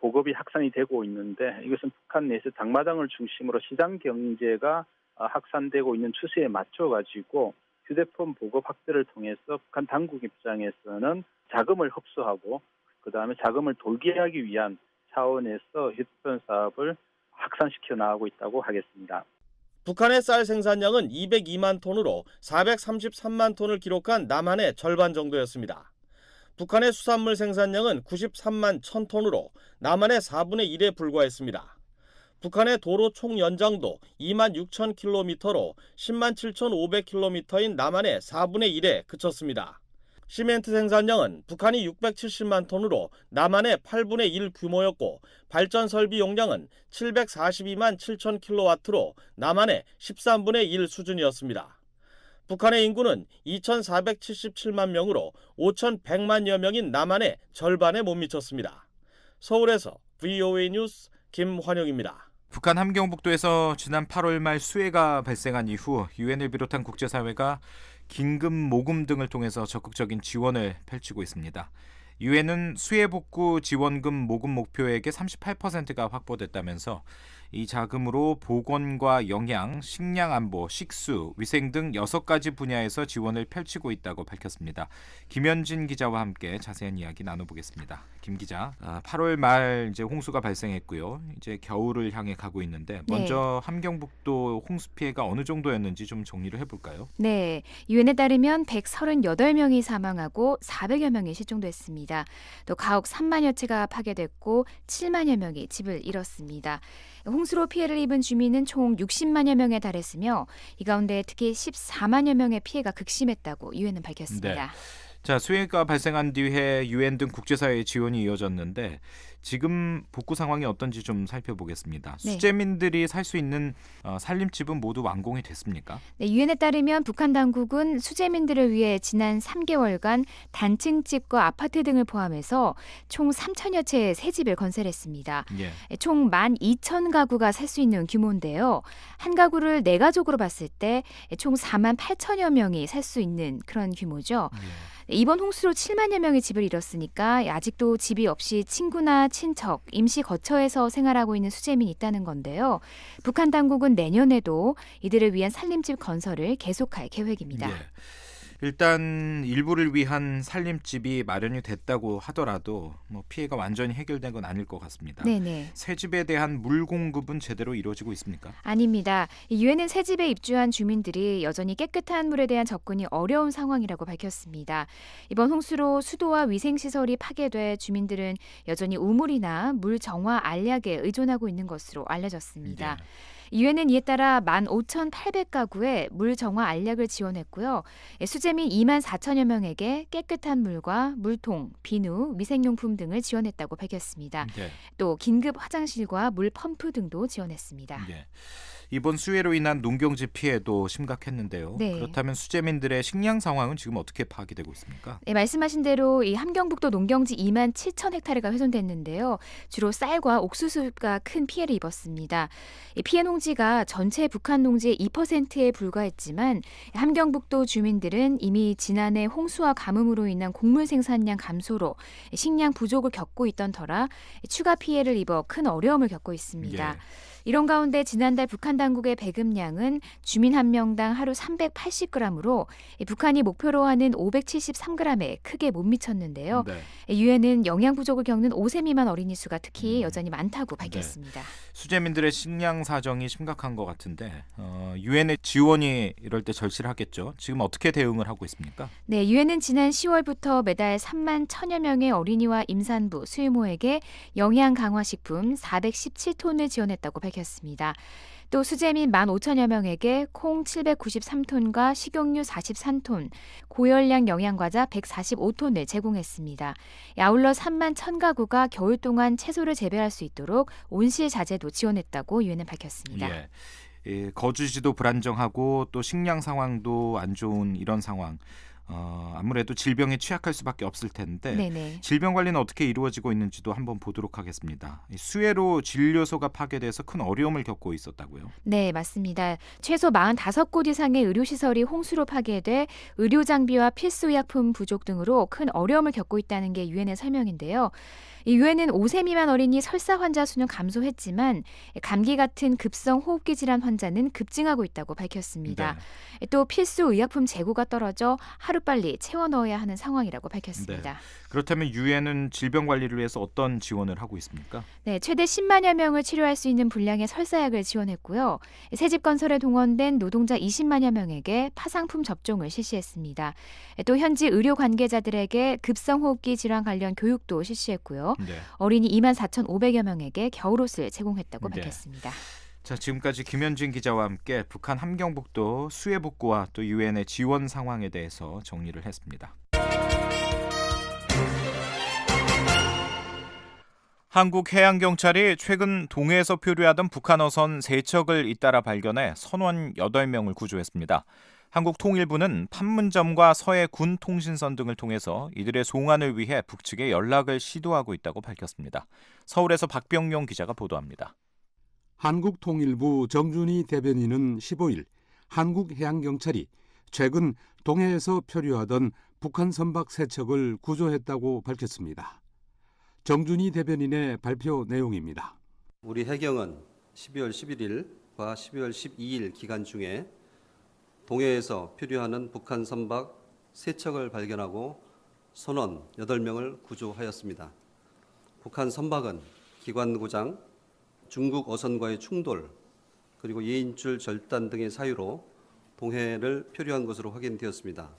보급이 확산이 되고 있는데 이것은 북한 내에서 당마당을 중심으로 시장 경제가 확산되고 있는 추세에 맞춰가지고 휴대폰 보급 확대를 통해서 북한 당국 입장에서는 자금을 흡수하고 그 다음에 자금을 돌게 하기 위한 차원에서 휴대폰 사업을 확산시켜 나가고 있다고 하겠습니다. 북한의 쌀 생산량은 202만 톤으로 433만 톤을 기록한 남한의 절반 정도였습니다. 북한의 수산물 생산량은 93만 1000톤으로 남한의 4분의 1에 불과했습니다. 북한의 도로 총 연장도 2만 6000km로 10만 7500km인 남한의 4분의 1에 그쳤습니다. 시멘트 생산량은 북한이 670만 톤으로 남한의 8분의 1 규모였고 발전 설비 용량은 742만 7000kW로 남한의 13분의 1 수준이었습니다. 북한의 인구는 2477만 명으로 5100만여 명인 남한의 절반에 못 미쳤습니다. 서울에서 VOA 뉴스 김환영입니다. 북한 함경북도에서 지난 8월 말 수해가 발생한 이후 유엔을 비롯한 국제사회가 긴급 모금 등을 통해서 적극적인 지원을 펼치고 있습니다. 유엔은 수해 복구 지원금 모금 목표액의 38%가 확보됐다면서 이 자금으로 보건과 영양, 식량 안보, 식수, 위생 등 6가지 분야에서 지원을 펼치고 있다고 밝혔습니다. 김현진 기자와 함께 자세한 이야기 나눠보겠습니다. 김 기자, 8월 말 이제 홍수가 발생했고요. 이제 겨울을 향해 가고 있는데 먼저 함경북도 홍수 피해가 어느 정도였는지 좀 정리를 해볼까요? 네, 유엔에 따르면 138명이 사망하고 400여 명이 실종됐습니다. 또 가옥 3만여 채가 파괴됐고 7만여 명이 집을 잃었습니다. 홍수로 피해를 입은 주민은 총 60만여 명에 달했으며 이 가운데 특히 14만여 명의 피해가 극심했다고 유엔은 밝혔습니다. 네. 자, 수해가 발생한 뒤에 유엔 등 국제사회의 지원이 이어졌는데 지금 복구 상황이 어떤지 좀 살펴보겠습니다. 네. 수재민들이 살 수 있는 살림집은 모두 완공이 됐습니까? 네, 유엔에 따르면 북한 당국은 수재민들을 위해 지난 3개월간 단층집과 아파트 등을 포함해서 총 3천여 채의 새 집을 건설했습니다. 예. 총 12,000가구가 살 수 있는 규모인데요. 한 가구를 4가족으로 봤을 때 총 4만 8천여 명이 살 수 있는 그런 규모죠. 이번 홍수로 7만여 명이 집을 잃었으니까 아직도 집이 없이 친구나 친척, 임시 거처에서 생활하고 있는 수재민이 있다는 건데요. 북한 당국은 내년에도 이들을 위한 살림집 건설을 계속할 계획입니다. 예. 일단 일부를 위한 살림집이 마련이 됐다고 하더라도 피해가 완전히 해결된 건 아닐 것 같습니다. 네네. 새 집에 대한 물 공급은 제대로 이루어지고 있습니까? 아닙니다. 유엔은 새 집에 입주한 주민들이 여전히 깨끗한 물에 대한 접근이 어려운 상황이라고 밝혔습니다. 이번 홍수로 수도와 위생시설이 파괴돼 주민들은 여전히 우물이나 물 정화 알약에 의존하고 있는 것으로 알려졌습니다. 유엔은 이에 따라 15,800가구에 물 정화 알약을 지원했고요. 수재민 2만 4천여 명에게 깨끗한 물과 물통, 비누, 위생용품 등을 지원했다고 밝혔습니다. 네. 또 긴급 화장실과 물 펌프 등도 지원했습니다. 네. 이번 수해로 인한 농경지 피해도 심각했는데요. 네. 그렇다면 수재민들의 식량 상황은 지금 어떻게 파악이 되고 있습니까? 네, 말씀하신 대로 이 함경북도 농경지 2만 7천 헥타르가 훼손됐는데요. 주로 쌀과 옥수수가 큰 피해를 입었습니다. 이 피해 농지가 전체 북한 농지의 2%에 불과했지만 함경북도 주민들은 이미 지난해 홍수와 가뭄으로 인한 곡물 생산량 감소로 식량 부족을 겪고 있던 터라 추가 피해를 입어 큰 어려움을 겪고 있습니다. 예. 이런 가운데 지난달 북한 당국의 배급량은 주민 한 명당 하루 380g으로 북한이 목표로 하는 573g에 크게 못 미쳤는데요. 유엔은 영양 부족을 겪는 5세 미만 어린이 수가 특히 여전히 많다고 밝혔습니다. 수재민들의 식량 사정이 심각한 것 같은데 유엔의 지원이 이럴 때 절실하겠죠. 지금 어떻게 대응을 하고 있습니까? 네, 유엔은 지난 10월부터 매달 3만 1천여 명의 어린이와 임산부, 수유모에게 영양 강화 식품 417톤을 지원했다고 밝혔습니다. 또 수재민 15,000여 명에게 콩 793톤과 식용유 43톤, 고열량 영양과자 145톤을 제공했습니다. 아울러 3만 1,000가구가 겨울 동안 채소를 재배할 수 있도록 온실 자재도 지원했다고 유엔은 밝혔습니다. 예, 거주지도 불안정하고 또 식량 상황도 안 좋은 이런 상황. 아무래도 질병에 취약할 수밖에 없을 텐데 네네. 질병 관리는 어떻게 이루어지고 있는지도 한번 보도록 하겠습니다. 수해로 진료소가 파괴돼서 큰 어려움을 겪고 있었다고요? 네, 맞습니다. 최소 45곳 이상의 의료시설이 홍수로 파괴돼 의료 장비와 필수 의약품 부족 등으로 큰 어려움을 겪고 있다는 게 유엔의 설명인데요. 이 유엔은 5세 미만 어린이 설사 환자 수는 감소했지만 감기 같은 급성 호흡기 질환 환자는 급증하고 있다고 밝혔습니다. 또 필수 의약품 재고가 떨어져 하루빨리 채워 넣어야 하는 상황이라고 밝혔습니다. 네. 그렇다면 유엔은 질병 관리를 위해서 어떤 지원을 하고 있습니까? 네, 최대 10만여 명을 치료할 수 있는 분량의 설사약을 지원했고요. 새집 건설에 동원된 노동자 20만여 명에게 파상품 접종을 실시했습니다. 또 현지 의료 관계자들에게 급성호흡기 질환 관련 교육도 실시했고요. 어린이 2만 4,500여 명에게 겨울옷을 제공했다고 밝혔습니다. 자, 지금까지 김현진 기자와 함께 북한 함경북도 수해 복구와 또 유엔의 지원 상황에 대해서 정리를 했습니다. 한국해양경찰이 최근 동해에서 표류하던 북한 어선 3척을 잇따라 발견해 선원 8명을 구조했습니다. 한국통일부는 판문점과 서해 군 통신선 등을 통해서 이들의 송환을 위해 북측에 연락을 시도하고 있다고 밝혔습니다. 서울에서 박병용 기자가 보도합니다. 한국통일부 정준희 대변인은 15일 한국해양경찰이 최근 동해에서 표류하던 북한 선박 3척을 구조했다고 밝혔습니다. 정준희 대변인의 발표 내용입니다. 우리 해경은 12월 11일과 12월 12일 기간 중에 동해에서 표류하는 북한 선박 3척을 발견하고 선원 8명을 구조하였습니다. 북한 선박은 기관 고장, 중국 어선과의 충돌, 그리고 예인줄 절단 등의 사유로 동해를 표류한 것으로 확인되었습니다.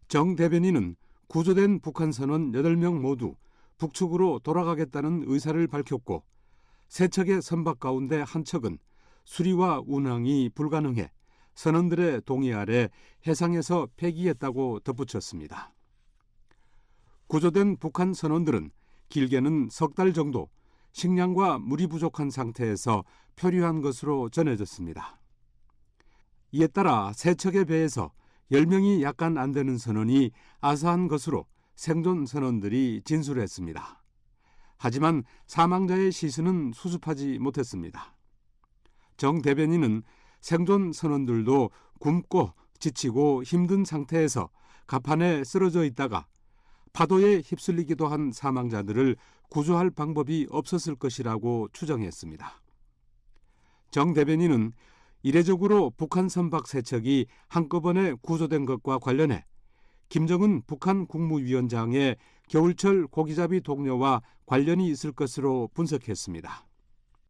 정 대변인은 구조된 북한 선원 8명 모두 북측으로 돌아가겠다는 의사를 밝혔고 3척의 선박 가운데 한 척은 수리와 운항이 불가능해 선원들의 동의 아래 해상에서 폐기했다고 덧붙였습니다. 구조된 북한 선원들은 길게는 석 달 정도 식량과 물이 부족한 상태에서 표류한 것으로 전해졌습니다. 이에 따라 세 척의 배에서 10명이 약간 안 되는 선원이 아사한 것으로 생존 선원들이 진술했습니다. 하지만 사망자의 시신은 수습하지 못했습니다. 정 대변인은 생존 선원들도 굶고 지치고 힘든 상태에서 갑판에 쓰러져 있다가 파도에 휩쓸리기도 한 사망자들을 구조할 방법이 없었을 것이라고 추정했습니다. 정 대변인은 이례적으로 북한 선박 3척이 한꺼번에 구조된 것과 관련해 김정은 북한 국무위원장의 겨울철 고기잡이 동료와 관련이 있을 것으로 분석했습니다.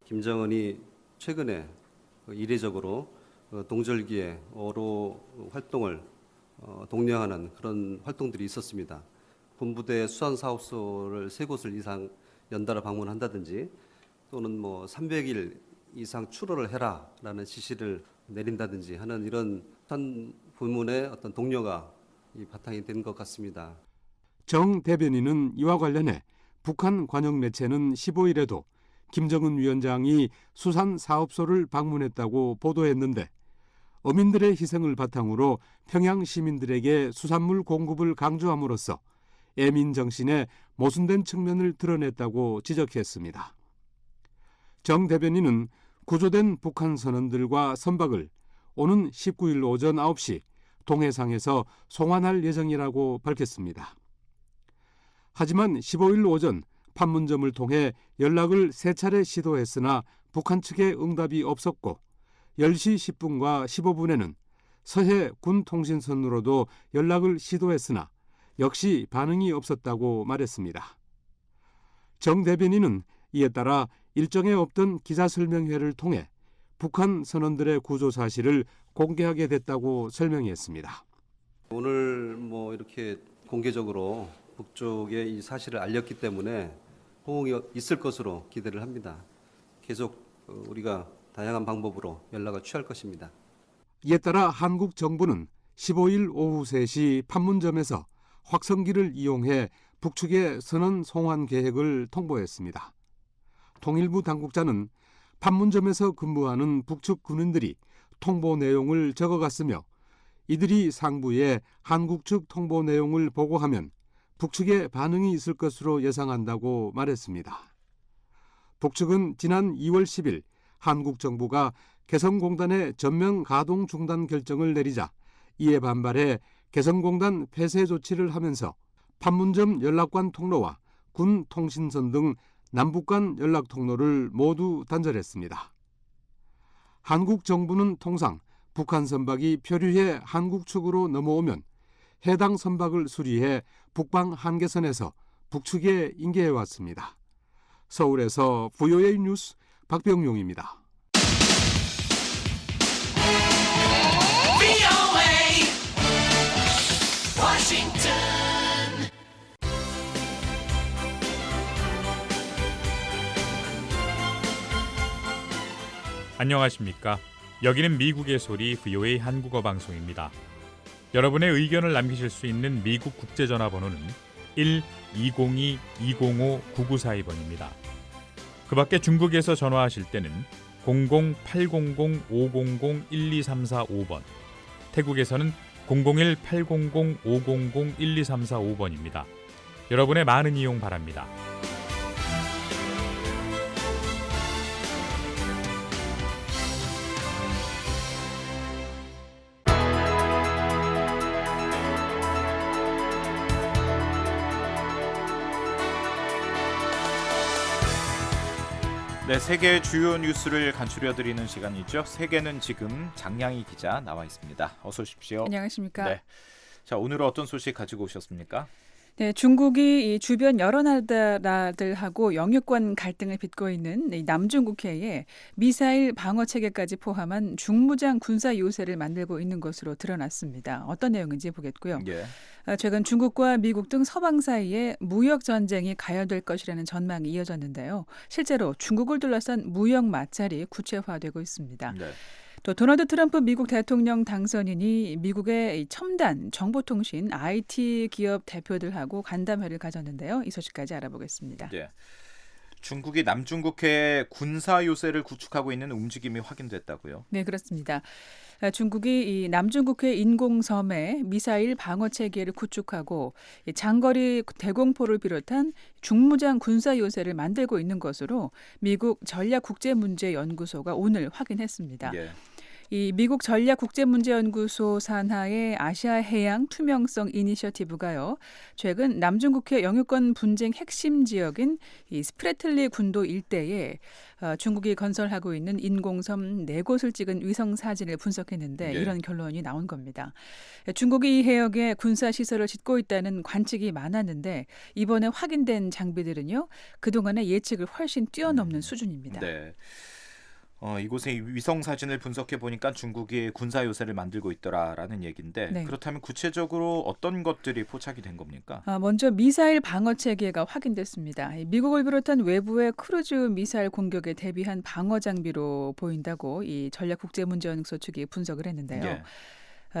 김정은이 최근에 이례적으로 동절기에 어로 활동을 독려하는 그런 활동들이 있었습니다. 군부대 수산사업소를 3곳을 이상 연달아 방문한다든지 또는 300일 이상 출하를 해라라는 지시를 내린다든지 하는 이런 수산 부문의 어떤 동료가 이 바탕이 된 것 같습니다. 정 대변인은 이와 관련해 북한 관영 매체는 15일에도 김정은 위원장이 수산사업소를 방문했다고 보도했는데 어민들의 희생을 바탕으로 평양 시민들에게 수산물 공급을 강조함으로써 애민 정신의 모순된 측면을 드러냈다고 지적했습니다. 정 대변인은 구조된 북한 선원들과 선박을 오는 19일 오전 9시 동해상에서 송환할 예정이라고 밝혔습니다. 하지만 15일 오전 판문점을 통해 연락을 3차례 시도했으나 북한 측의 응답이 없었고 10시 10분과 15분에는 서해 군통신선으로도 연락을 시도했으나 역시 반응이 없었다고 말했습니다. 정 대변인은 이에 따라 일정에 없던 기자설명회를 통해 북한 선원들의 구조 사실을 공개하게 됐다고 설명했습니다. 오늘 이렇게 공개적으로 북쪽에 이 사실을 알렸기 때문에 호응이 있을 것으로 기대를 합니다. 계속 우리가 다양한 방법으로 연락을 취할 것입니다. 이에 따라 한국 정부는 15일 오후 3시 판문점에서 확성기를 이용해 북측의 선원 송환 계획을 통보했습니다. 통일부 당국자는 판문점에서 근무하는 북측 군인들이 통보 내용을 적어갔으며 이들이 상부에 한국 측 통보 내용을 보고하면 북측의 반응이 있을 것으로 예상한다고 말했습니다. 북측은 지난 2월 10일 한국 정부가 개성공단의 전면 가동 중단 결정을 내리자 이에 반발해 개성공단 폐쇄 조치를 하면서 판문점 연락관 통로와 군 통신선 등 남북 간 연락 통로를 모두 단절했습니다. 한국 정부는 통상 북한 선박이 표류해 한국 측으로 넘어오면 해당 선박을 수리해 북방 한계선에서 북측에 인계해 왔습니다. 서울에서 VOA 뉴스 박병용입니다. 안녕하십니까? 여기는 미국의 소리 VOA 한국어 방송입니다. 여러분의 의견을 남기실 수 있는 미국 국제전화번호는 1-202-205-9942번입니다. 그 밖에 중국에서 전화하실 때는 00-800-500-1234-5번, 태국에서는 001-800-500-1234-5번입니다. 여러분의 많은 이용 바랍니다. 네, 세계의 주요 뉴스를 간추려드리는 시간이죠. 세계는 지금 장량희 기자 나와 있습니다. 어서 오십시오. 안녕하십니까? 네. 자, 오늘은 어떤 소식 가지고 오셨습니까? 네, 중국이 이 주변 여러 나라들하고 영유권 갈등을 빚고 있는 이 남중국해에 미사일 방어 체계까지 포함한 중무장 군사 요새를 만들고 있는 것으로 드러났습니다. 어떤 내용인지 보겠고요. 예. 최근 중국과 미국 등 서방 사이에 무역 전쟁이 가열될 것이라는 전망이 이어졌는데요. 실제로 중국을 둘러싼 무역 마찰이 구체화되고 있습니다. 네. 또 도널드 트럼프 미국 대통령 당선인이 미국의 첨단 정보통신 IT 기업 대표들하고 간담회를 가졌는데요. 이 소식까지 알아보겠습니다. 네. 중국이 남중국해에 군사 요새를 구축하고 있는 움직임이 확인됐다고요? 네, 그렇습니다. 중국이 이 남중국해 인공섬에 미사일 방어 체계를 구축하고 장거리 대공포를 비롯한 중무장 군사 요새를 만들고 있는 것으로 미국 전략국제문제연구소가 오늘 확인했습니다. 예. 이 미국 전략국제문제연구소 산하의 아시아 해양 투명성 이니셔티브가요, 최근 남중국해 영유권 분쟁 핵심 지역인 이 스프레틀리 군도 일대에 중국이 건설하고 있는 인공섬 4곳을 찍은 위성 사진을 분석했는데 예. 이런 결론이 나온 겁니다. 중국이 이 해역에 군사 시설을 짓고 있다는 관측이 많았는데 이번에 확인된 장비들은요, 그동안의 예측을 훨씬 뛰어넘는 수준입니다. 네. 이곳의 위성 사진을 분석해 보니까 중국이 군사 요새를 만들고 있더라라는 얘기인데 네. 그렇다면 구체적으로 어떤 것들이 포착이 된 겁니까? 먼저 미사일 방어 체계가 확인됐습니다. 미국을 비롯한 외부의 크루즈 미사일 공격에 대비한 방어 장비로 보인다고 이 전략국제문제연구소 측이 분석을 했는데요. 예.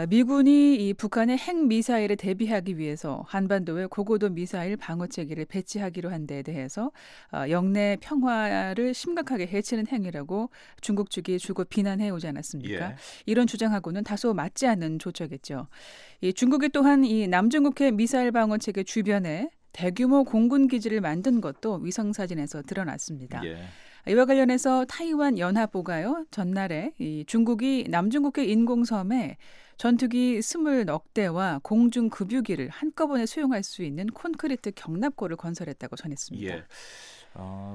미군이 이 북한의 핵 미사일에 대비하기 위해서 한반도에 고고도 미사일 방어 체계를 배치하기로 한 데에 대해서 영내 평화를 심각하게 해치는 행위라고 중국 측이 줄곧 비난해 오지 않았습니까? 예. 이런 주장하고는 다소 맞지 않는 조처겠죠. 이 중국이 또한 이 남중국해 미사일 방어 체계 주변에 대규모 공군 기지를 만든 것도 위성 사진에서 드러났습니다. 예. 이와 관련해서 타이완 연합보가요, 전날에 이 중국이 남중국해 인공섬에 전투기 20넉대와 공중 급유기를 한꺼번에 수용할 수 있는 콘크리트 경납고를 건설했다고 전했습니다. 예.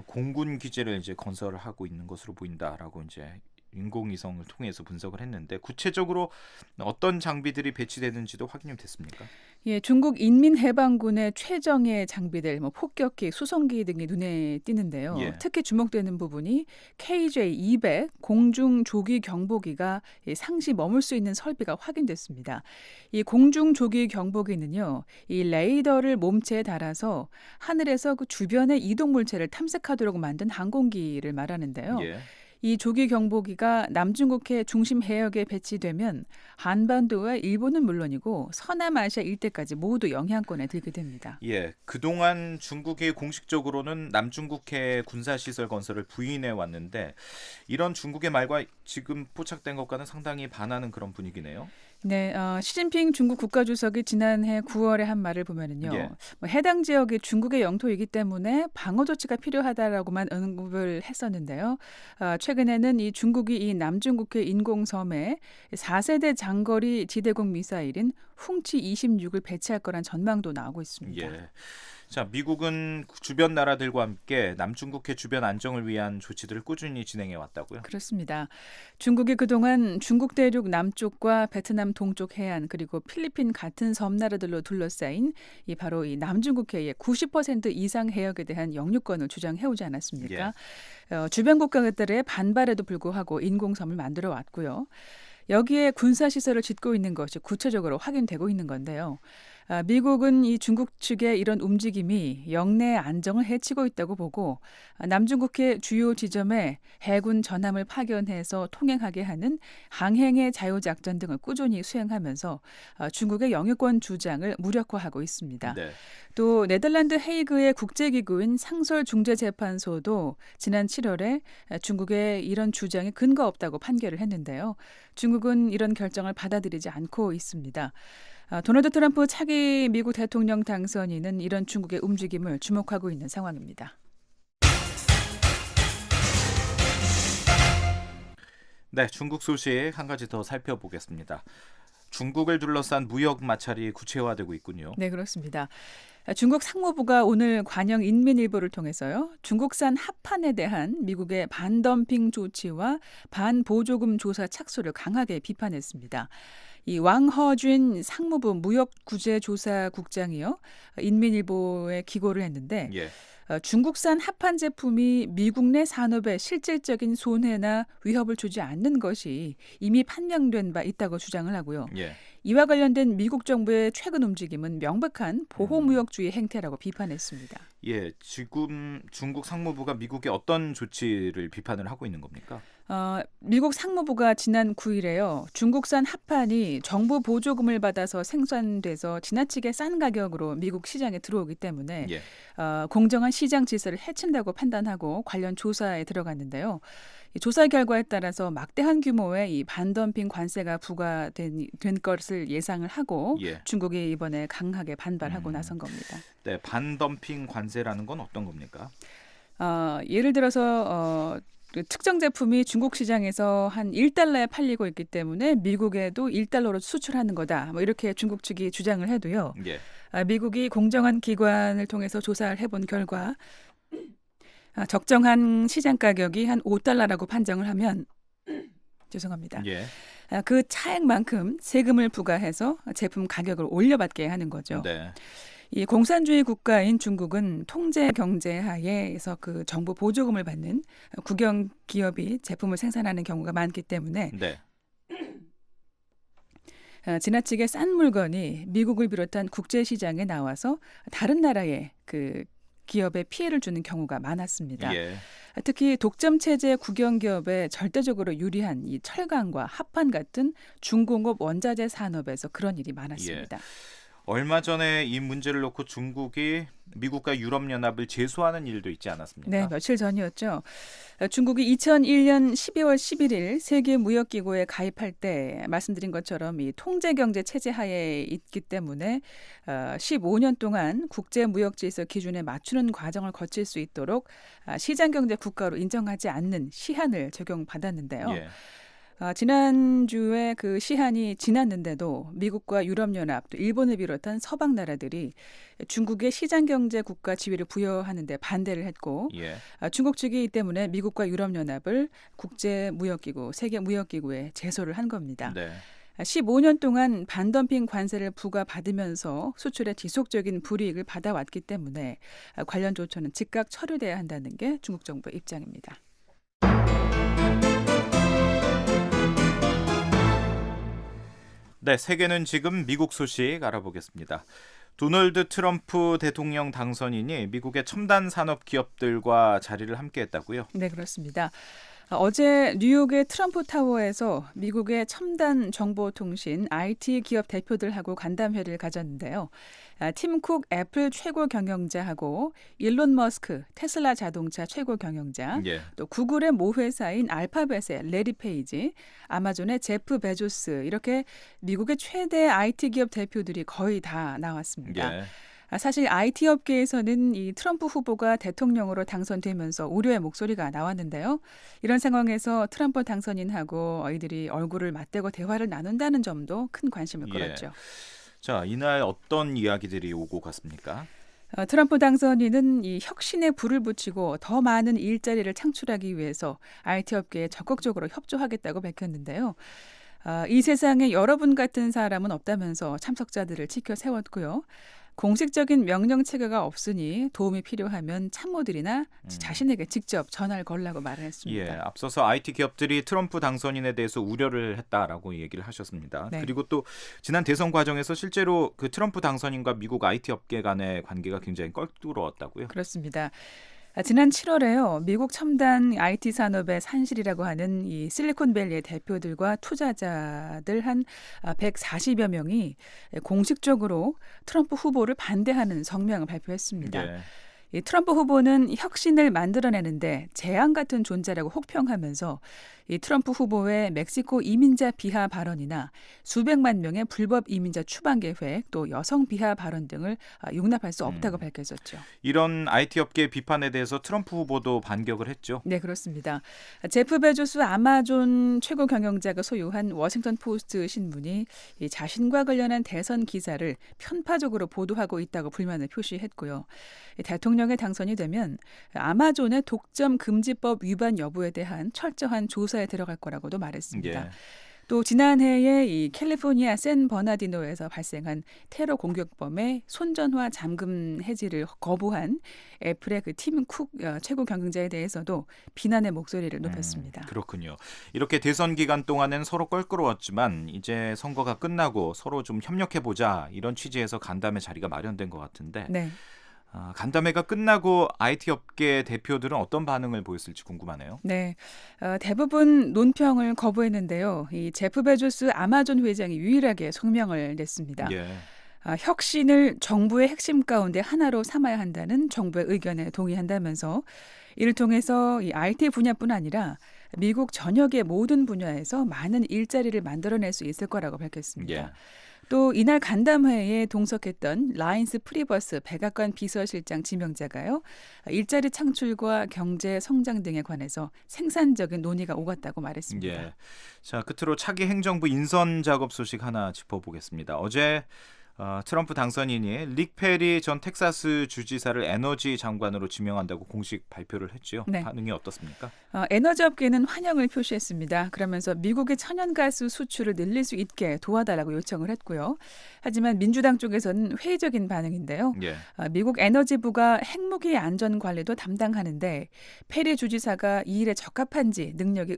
공군 기지를 이제 건설하고 있는 것으로 보인다라고 이제 인공위성을 통해서 분석을 했는데 구체적으로 어떤 장비들이 배치되는지도 확인이 됐습니까? 예, 중국 인민해방군의 최정예 장비들, 폭격기, 수송기 등이 눈에 띄는데요. 예. 특히 주목되는 부분이 KJ-200 공중 조기 경보기가 상시 머물 수 있는 설비가 확인됐습니다. 이 공중 조기 경보기는요, 이 레이더를 몸체에 달아서 하늘에서 그 주변의 이동 물체를 탐색하도록 만든 항공기를 말하는데요. 예. 이 조기 경보기가 남중국해 중심 해역에 배치되면 한반도와 일본은 물론이고 서남아시아 일대까지 모두 영향권에 들게 됩니다. 예, 그동안 중국이 공식적으로는 남중국해 군사시설 건설을 부인해 왔는데 이런 중국의 말과 지금 포착된 것과는 상당히 반하는 그런 분위기네요. 네, 시진핑 중국 국가주석이 지난해 9월에 한 말을 보면은요, 예. 해당 지역이 중국의 영토이기 때문에 방어 조치가 필요하다라고만 언급을 했었는데요. 최근에는 이 중국이 이 남중국해 인공섬에 4세대 장거리 지대공 미사일인 훔치 26을 배치할 거란 전망도 나오고 있습니다. 예. 자, 미국은 주변 나라들과 함께 남중국해 주변 안정을 위한 조치들을 꾸준히 진행해 왔다고요? 그렇습니다. 중국이 그동안 중국 대륙 남쪽과 베트남 동쪽 해안 그리고 필리핀 같은 섬나라들로 둘러싸인 바로 이 남중국해의 90% 이상 해역에 대한 영유권을 주장해오지 않았습니까? 주변 국가들의 반발에도 불구하고 인공섬을 만들어 왔고요. 여기에 군사시설을 짓고 있는 것이 구체적으로 확인되고 있는 건데요. 미국은 이 중국 측의 이런 움직임이 영내 안정을 해치고 있다고 보고 남중국해 주요 지점에 해군 전함을 파견해서 통행하게 하는 항행의 자유작전 등을 꾸준히 수행하면서 중국의 영유권 주장을 무력화하고 있습니다. 네. 또 네덜란드 헤이그의 국제기구인 상설중재재판소도 지난 7월에 중국의 이런 주장에 근거 없다고 판결을 했는데요. 중국은 이런 결정을 받아들이지 않고 있습니다. 도널드 트럼프 차기 미국 대통령 당선인은 이런 중국의 움직임을 주목하고 있는 상황입니다. 네, 중국 소식 한 가지 더 살펴보겠습니다. 중국을 둘러싼 무역 마찰이 구체화되고 있군요. 네, 그렇습니다. 중국 상무부가 오늘 관영 인민일보를 통해서요, 중국산 합판에 대한 미국의 반덤핑 조치와 반보조금 조사 착수를 강하게 비판했습니다. 이 왕허준 상무부 무역구제조사국장이요, 인민일보에 기고를 했는데 예. 중국산 합판 제품이 미국 내 산업에 실질적인 손해나 위협을 주지 않는 것이 이미 판명된 바 있다고 주장을 하고요. 예. 이와 관련된 미국 정부의 최근 움직임은 명백한 보호무역주의 행태라고 비판했습니다. 예, 지금 중국 상무부가 미국의 어떤 조치를 비판을 하고 있는 겁니까? 미국 상무부가 지난 9일에요. 중국산 핫판이 정부 보조금을 받아서 생산돼서 지나치게 싼 가격으로 미국 시장에 들어오기 때문에 예. 공정한 시장 질서를 해친다고 판단하고 관련 조사에 들어갔는데요. 이 조사 결과에 따라서 막대한 규모의 이 반덤핑 관세가 부과된 것을 예상을 하고 예. 중국이 이번에 강하게 반발하고 나선 겁니다. 네, 반덤핑 관세라는 건 어떤 겁니까? 예를 들어서 그 특정 제품이 중국 시장에서 한 1달러에 팔리고 있기 때문에 미국에도 1달러로 수출하는 거다. 뭐 이렇게 중국 측이 주장을 해도요. 예. 미국이 공정한 기관을 통해서 조사를 해본 결과 적정한 시장 가격이 한 5달러라고 판정을 하면 죄송합니다. 예. 그 차액만큼 세금을 부과해서 제품 가격을 올려받게 하는 거죠. 네. 이 공산주의 국가인 중국은 통제 경제 하에서 그 정부 보조금을 받는 국영 기업이 제품을 생산하는 경우가 많기 때문에 네. 지나치게 싼 물건이 미국을 비롯한 국제 시장에 나와서 다른 나라의 그 기업에 피해를 주는 경우가 많았습니다. 예. 특히 독점 체제 국영 기업에 절대적으로 유리한 이 철강과 합판 같은 중공업 원자재 산업에서 그런 일이 많았습니다. 예. 얼마 전에 이 문제를 놓고 중국이 미국과 유럽연합을 제소하는 일도 있지 않았습니까? 네, 며칠 전이었죠. 중국이 2001년 12월 11일 세계무역기구에 가입할 때 말씀드린 것처럼 이 통제경제 체제 하에 있기 때문에 15년 동안 국제무역질서 기준에 맞추는 과정을 거칠 수 있도록 시장경제 국가로 인정하지 않는 시한을 적용받았는데요. 예. 지난주에 그 시한이 지났는데도 미국과 유럽연합, 또 일본을 비롯한 서방 나라들이 중국의 시장경제 국가 지위를 부여하는 데 반대를 했고 예. 중국 측이 이 때문에 미국과 유럽연합을 국제무역기구, 세계무역기구에 제소를 한 겁니다. 네. 15년 동안 반덤핑 관세를 부과받으면서 수출에 지속적인 불이익을 받아왔기 때문에 관련 조처는 즉각 처리돼야 한다는 게 중국 정부의 입장입니다. 네, 세계는 지금 미국 소식 알아보겠습니다. 도널드 트럼프 대통령 당선인이 미국의 첨단 산업 기업들과 자리를 함께했다고요? 네, 그렇습니다. 어제 뉴욕의 트럼프 타워에서 미국의 첨단 정보통신 IT 기업 대표들하고 간담회를 가졌는데요. 팀 쿡 애플 최고 경영자하고 일론 머스크 테슬라 자동차 최고 경영자, 예. 또 구글의 모회사인 알파벳의 레리 페이지, 아마존의 제프 베조스 이렇게 미국의 최대 IT 기업 대표들이 거의 다 나왔습니다. 예. 사실 IT 업계에서는 이 트럼프 후보가 대통령으로 당선되면서 우려의 목소리가 나왔는데요. 이런 상황에서 트럼프 당선인하고 이들이 얼굴을 맞대고 대화를 나눈다는 점도 큰 관심을 끌었죠. 예. 자, 이날 어떤 이야기들이 오고 갔습니까? 트럼프 당선인은 이 혁신에 불을 붙이고 더 많은 일자리를 창출하기 위해서 IT 업계에 적극적으로 협조하겠다고 밝혔는데요. 이 세상에 여러분 같은 사람은 없다면서 참석자들을 지켜 세웠고요. 공식적인 명령 체계가 없으니 도움이 필요하면 참모들이나 자신에게 직접 전화를 걸라고 말을 했습니다. 예, 앞서서 IT 기업들이 트럼프 당선인에 대해서 우려를 했다라고 얘기를 하셨습니다. 네. 그리고 또 지난 대선 과정에서 실제로 그 트럼프 당선인과 미국 IT 업계 간의 관계가 굉장히 껄끄러웠다고요? 그렇습니다. 지난 7월에요. 미국 첨단 IT 산업의 산실이라고 하는 이 실리콘밸리의 대표들과 투자자들 한 140여 명이 공식적으로 트럼프 후보를 반대하는 성명을 발표했습니다. 네. 이 트럼프 후보는 혁신을 만들어내는데 재앙 같은 존재라고 혹평하면서 이 트럼프 후보의 멕시코 이민자 비하 발언이나 수백만 명의 불법 이민자 추방 계획, 또 여성 비하 발언 등을 용납할 수 없다고 밝혔었죠. 이런 IT 업계의 비판에 대해서 트럼프 후보도 반격을 했죠. 네, 그렇습니다. 제프 베조스 아마존 최고 경영자가 소유한 워싱턴 포스트 신문이 이 자신과 관련한 대선 기사를 편파적으로 보도하고 있다고 불만을 표시했고요. 대통령에 당선이 되면 아마존의 독점 금지법 위반 여부에 대한 철저한 조사에 들어갈 거라고도 말했습니다. 예. 또 지난해에 이 캘리포니아 샌 버나디노에서 발생한 테러 공격범의 손전화 잠금 해지를 거부한 애플의 그 팀 쿡 최고 경영자에 대해서도 비난의 목소리를 높였습니다. 그렇군요. 이렇게 대선 기간 동안은 서로 껄끄러웠지만 이제 선거가 끝나고 서로 좀 협력해보자 이런 취지에서 간담회 자리가 마련된 것 같은데 네. 간담회가 끝나고 IT 업계 대표들은 어떤 반응을 보였을지 궁금하네요. 네, 대부분 논평을 거부했는데요. 이 제프 베조스 아마존 회장이 유일하게 성명을 냈습니다. 예. 혁신을 정부의 핵심 가운데 하나로 삼아야 한다는 정부의 의견에 동의한다면서 이를 통해서 이 IT 분야뿐 아니라 미국 전역의 모든 분야에서 많은 일자리를 만들어낼 수 있을 거라고 밝혔습니다. 예. 또 이날 간담회에 동석했던 라인스 프리버스 백악관 비서실장 지명자가요. 일자리 창출과 경제 성장 등에 관해서 생산적인 논의가 오갔다고 말했습니다. 예. 자, 끝으로 차기 행정부 인선 작업 소식 하나 짚어보겠습니다. 어제 트럼프 당선인이 릭 페리 전 텍사스 주지사를 에너지 장관으로 지명한다고 공식 발표를 했죠. 네. 반응이 어떻습니까? 에너지 업계는 환영을 표시했습니다. 그러면서 미국의 천연가스 수출을 늘릴 수 있게 도와달라고 요청을 했고요. 하지만 민주당 쪽에서는 회의적인 반응인데요. 예. 미국 에너지부가 핵무기 안전 관리도 담당하는데 페리 주지사가 이 일에 적합한지 능력이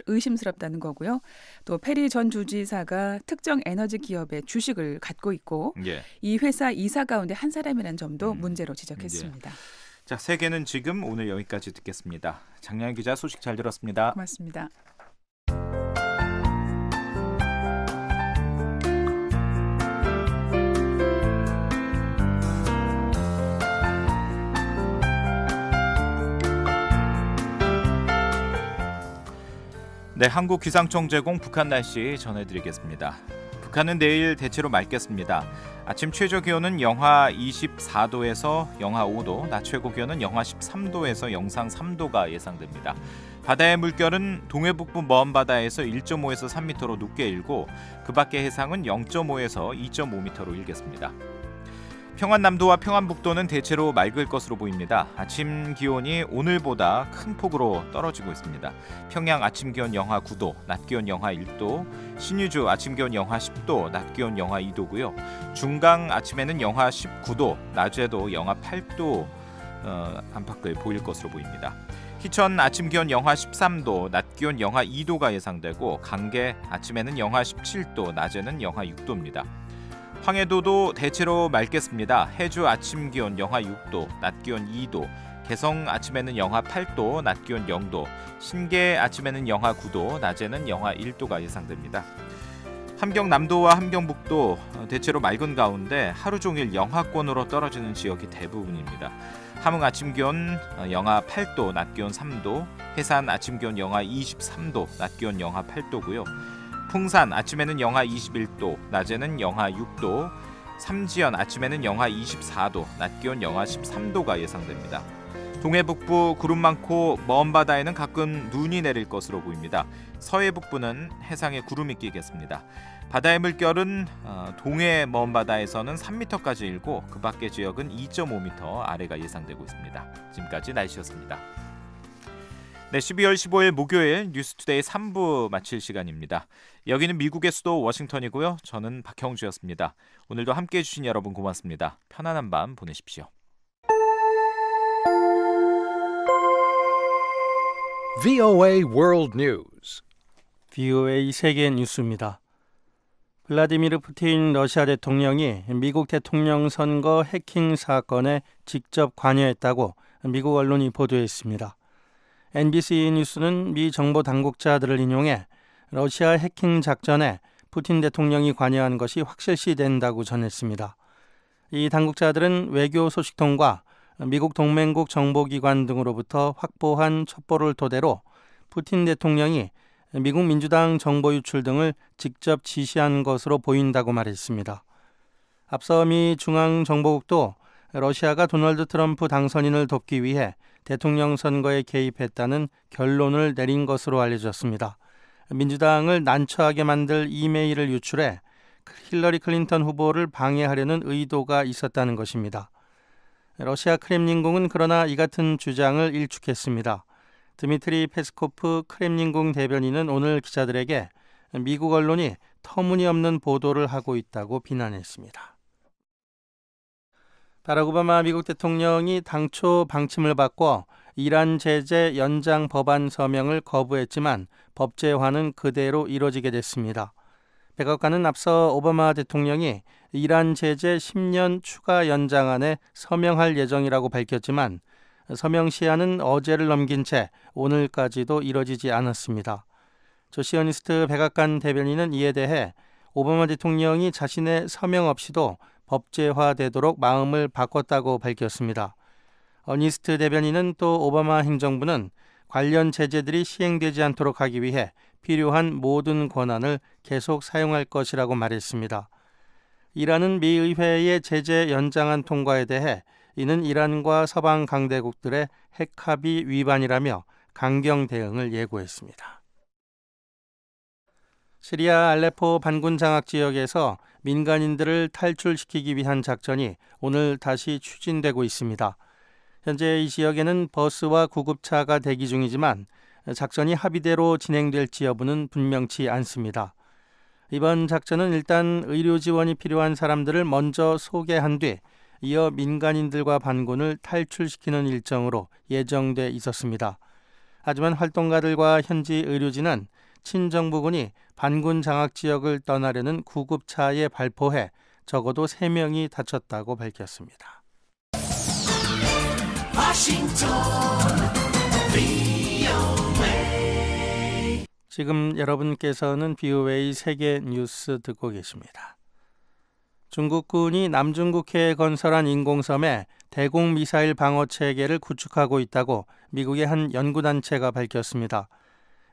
의심스럽다는 거고요. 또 페리 전 주지사가 특정 에너지 기업의 주식을 갖고 있고 예. 이 회사 이사 가운데 한 사람이라는 점도 문제로 지적했습니다. 예. 자, 세계는 지금 오늘 여기까지 듣겠습니다. 장량 기자 소식 잘 들었습니다. 고맙습니다. 네, 한국 기상청 제공 북한 날씨 전해드리겠습니다. 북한은 내일 대체로 맑겠습니다. 아침 최저 기온은 영하 24도에서 영하 5도, 낮 최고 기온은 영하 13도에서 영상 3도가 예상됩니다. 바다의 물결은 동해북부 먼 바다에서 1.5에서 3m로 높게 일고 그 밖의 해상은 0.5에서 2.5m로 일겠습니다. 평안남도와 평안북도는 대체로 맑을 것으로 보입니다. 아침 기온이 오늘보다 큰 폭으로 떨어지고 있습니다. 평양 아침 기온 영하 9도, 낮 기온 영하 1도, 신의주 아침 기온 영하 10도, 낮 기온 영하 2도고요. 중강 아침에는 영하 19도, 낮에도 영하 8도 안팎을 보일 것으로 보입니다. 희천 아침 기온 영하 13도, 낮 기온 영하 2도가 예상되고 강계 아침에는 영하 17도, 낮에는 영하 6도입니다. 황해도도 대체로 맑겠습니다. 해주 아침 기온 영하 6도, 낮 기온 2도, 개성 아침에는 영하 8도, 낮 기온 0도, 신계 아침에는 영하 9도, 낮에는 영하 1도가 예상됩니다. 함경남도와 함경북도 대체로 맑은 가운데 하루 종일 영하권으로 떨어지는 지역이 대부분입니다. 함흥 아침 기온 영하 8도, 낮 기온 3도, 해산 아침 기온 영하 23도, 낮 기온 영하 8도고요. 풍산 아침에는 영하 21도, 낮에는 영하 6도, 삼지연 아침에는 영하 24도, 낮 기온 영하 13도가 예상됩니다. 동해북부 구름 많고 먼 바다에는 가끔 눈이 내릴 것으로 보입니다. 서해북부는 해상에 구름이 끼겠습니다. 바다의 물결은 동해 먼 바다에서는 3m까지 일고 그 밖의 지역은 2.5m 아래가 예상되고 있습니다. 지금까지 날씨였습니다. 네, 12월 15일 목요일 뉴스투데이 3부 마칠 시간입니다. 여기는 미국의 수도 워싱턴이고요. 저는 박형주였습니다. 오늘도 함께해 주신 여러분 고맙습니다. 편안한 밤 보내십시오. VOA World News. VOA 세계 뉴스입니다. 블라디미르 푸틴 러시아 대통령이 미국 대통령 선거 해킹 사건에 직접 관여했다고 미국 언론이 보도했습니다. NBC 뉴스는 미 정보 당국자들을 인용해 러시아 해킹 작전에 푸틴 대통령이 관여한 것이 확실시된다고 전했습니다. 이 당국자들은 외교 소식통과 미국 동맹국 정보기관 등으로부터 확보한 첩보를 토대로 푸틴 대통령이 미국 민주당 정보 유출 등을 직접 지시한 것으로 보인다고 말했습니다. 앞서 미 중앙정보국도 러시아가 도널드 트럼프 당선인을 돕기 위해 대통령 선거에 개입했다는 결론을 내린 것으로 알려졌습니다. 민주당을 난처하게 만들 이메일을 유출해 힐러리 클린턴 후보를 방해하려는 의도가 있었다는 것입니다. 러시아 크렘린궁은 그러나 이 같은 주장을 일축했습니다. 드미트리 페스코프 크렘린궁 대변인은 오늘 기자들에게 미국 언론이 터무니없는 보도를 하고 있다고 비난했습니다. 바락 오바마 미국 대통령이 당초 방침을 바꿔 이란 제재 연장 법안 서명을 거부했지만 법제화는 그대로 이뤄지게 됐습니다. 백악관은 앞서 오바마 대통령이 이란 제재 10년 추가 연장안에 서명할 예정이라고 밝혔지만 서명 시한은 어제를 넘긴 채 오늘까지도 이뤄지지 않았습니다. 조시어니스트 백악관 대변인은 이에 대해 오바마 대통령이 자신의 서명 없이도 법제화되도록 마음을 바꿨다고 밝혔습니다. 어니스트 대변인은 또 오바마 행정부는 관련 제재들이 시행되지 않도록 하기 위해 필요한 모든 권한을 계속 사용할 것이라고 말했습니다. 이란은 미 의회의 제재 연장안 통과에 대해 이는 이란과 서방 강대국들의 핵합의 위반이라며 강경 대응을 예고했습니다. 시리아 알레포 반군 장악 지역에서 민간인들을 탈출시키기 위한 작전이 오늘 다시 추진되고 있습니다. 현재 이 지역에는 버스와 구급차가 대기 중이지만 작전이 합의대로 진행될지 여부는 분명치 않습니다. 이번 작전은 일단 의료 지원이 필요한 사람들을 먼저 소개한 뒤 이어 민간인들과 반군을 탈출시키는 일정으로 예정돼 있었습니다. 하지만 활동가들과 현지 의료진은 친정부군이 반군 장악 지역을 떠나려는 구급차에 발포해 적어도 3명이 다쳤다고 밝혔습니다. 지금 여러분께서는 VOA 세계 뉴스 듣고 계십니다. 중국군이 남중국해에 건설한 인공섬에 대공미사일 방어 체계를 구축하고 있다고 미국의 한 연구단체가 밝혔습니다.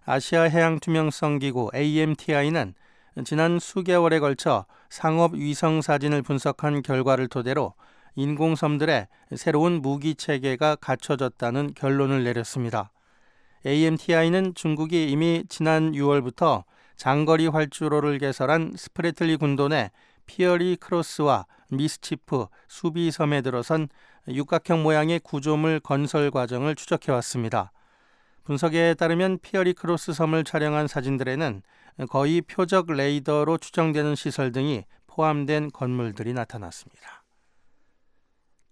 아시아 해양 투명성 기구 AMTI는 지난 수개월에 걸쳐 상업 위성 사진을 분석한 결과를 토대로 인공섬들의 새로운 무기 체계가 갖춰졌다는 결론을 내렸습니다. AMTI는 중국이 이미 지난 6월부터 장거리 활주로를 개설한 스프래틀리 군도 내 피어리 크로스와 미스치프 수비섬에 들어선 육각형 모양의 구조물 건설 과정을 추적해왔습니다. 분석에 따르면 피어리 크로스 섬을 촬영한 사진들에는 거의 표적 레이더로 추정되는 시설 등이 포함된 건물들이 나타났습니다.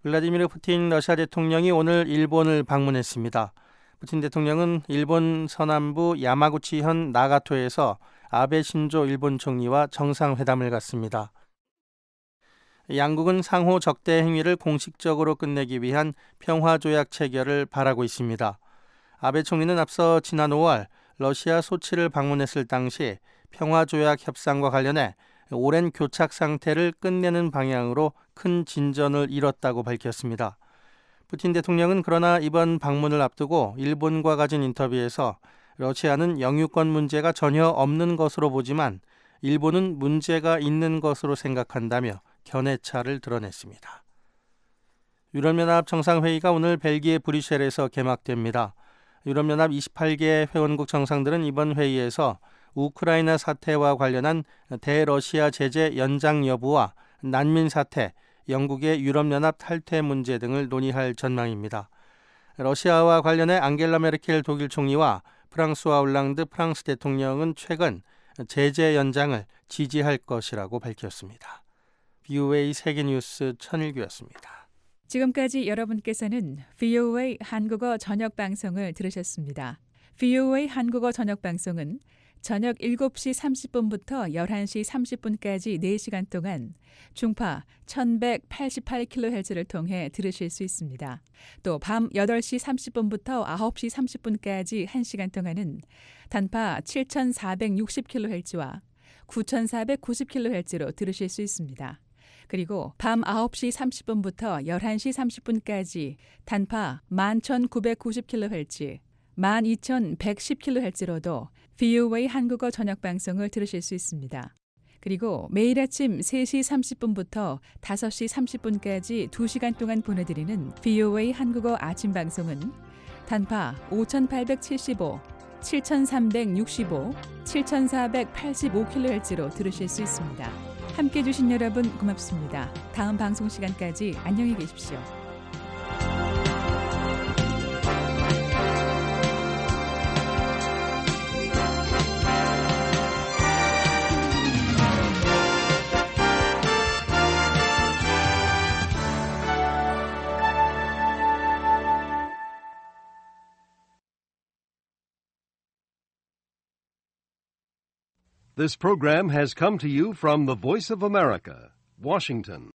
블라디미르 푸틴 러시아 대통령이 오늘 일본을 방문했습니다. 푸틴 대통령은 일본 서남부 야마구치현 나가토에서 아베 신조 일본 총리와 정상회담을 갖습니다. 양국은 상호 적대 행위를 공식적으로 끝내기 위한 평화조약 체결을 바라고 있습니다. 아베 총리는 앞서 지난 5월 러시아 소치를 방문했을 당시 평화조약 협상과 관련해 오랜 교착 상태를 끝내는 방향으로 큰 진전을 이뤘다고 밝혔습니다. 푸틴 대통령은 그러나 이번 방문을 앞두고 일본과 가진 인터뷰에서 러시아는 영유권 문제가 전혀 없는 것으로 보지만 일본은 문제가 있는 것으로 생각한다며 견해차를 드러냈습니다. 유럽연합 정상회의가 오늘 벨기에 브뤼셀에서 개막됩니다. 유럽연합 28개 회원국 정상들은 이번 회의에서 우크라이나 사태와 관련한 대러시아 제재 연장 여부와 난민 사태, 영국의 유럽연합 탈퇴 문제 등을 논의할 전망입니다. 러시아와 관련해 앙겔라 메르켈 독일 총리와 프랑스와 올랑드 프랑스 대통령은 최근 제재 연장을 지지할 것이라고 밝혔습니다. VOA 세계뉴스 천일규였습니다. 지금까지 여러분께서는 VOA 한국어 저녁 방송을 들으셨습니다. VOA 한국어 저녁 방송은 저녁 7시 30분부터 11시 30분까지 4시간 동안 중파 1188kHz를 통해 들으실 수 있습니다. 또 밤 8시 30분부터 9시 30분까지 1시간 동안은 단파 7460kHz와 9490kHz로 들으실 수 있습니다. 그리고 밤 9시 30분부터 11시 30분까지 단파 11990kHz, 12110kHz로도 VOA 한국어 저녁 방송을 들으실 수 있습니다. 그리고 매일 아침 3시 30분부터 5시 30분까지 2시간 동안 보내드리는 VOA 한국어 아침 방송은 단파 5875, 7365, 7485kHz로 들으실 수 있습니다. 함께해 주신 여러분 고맙습니다. 다음 방송 시간까지 안녕히 계십시오. This program has come to you from the Voice of America, Washington.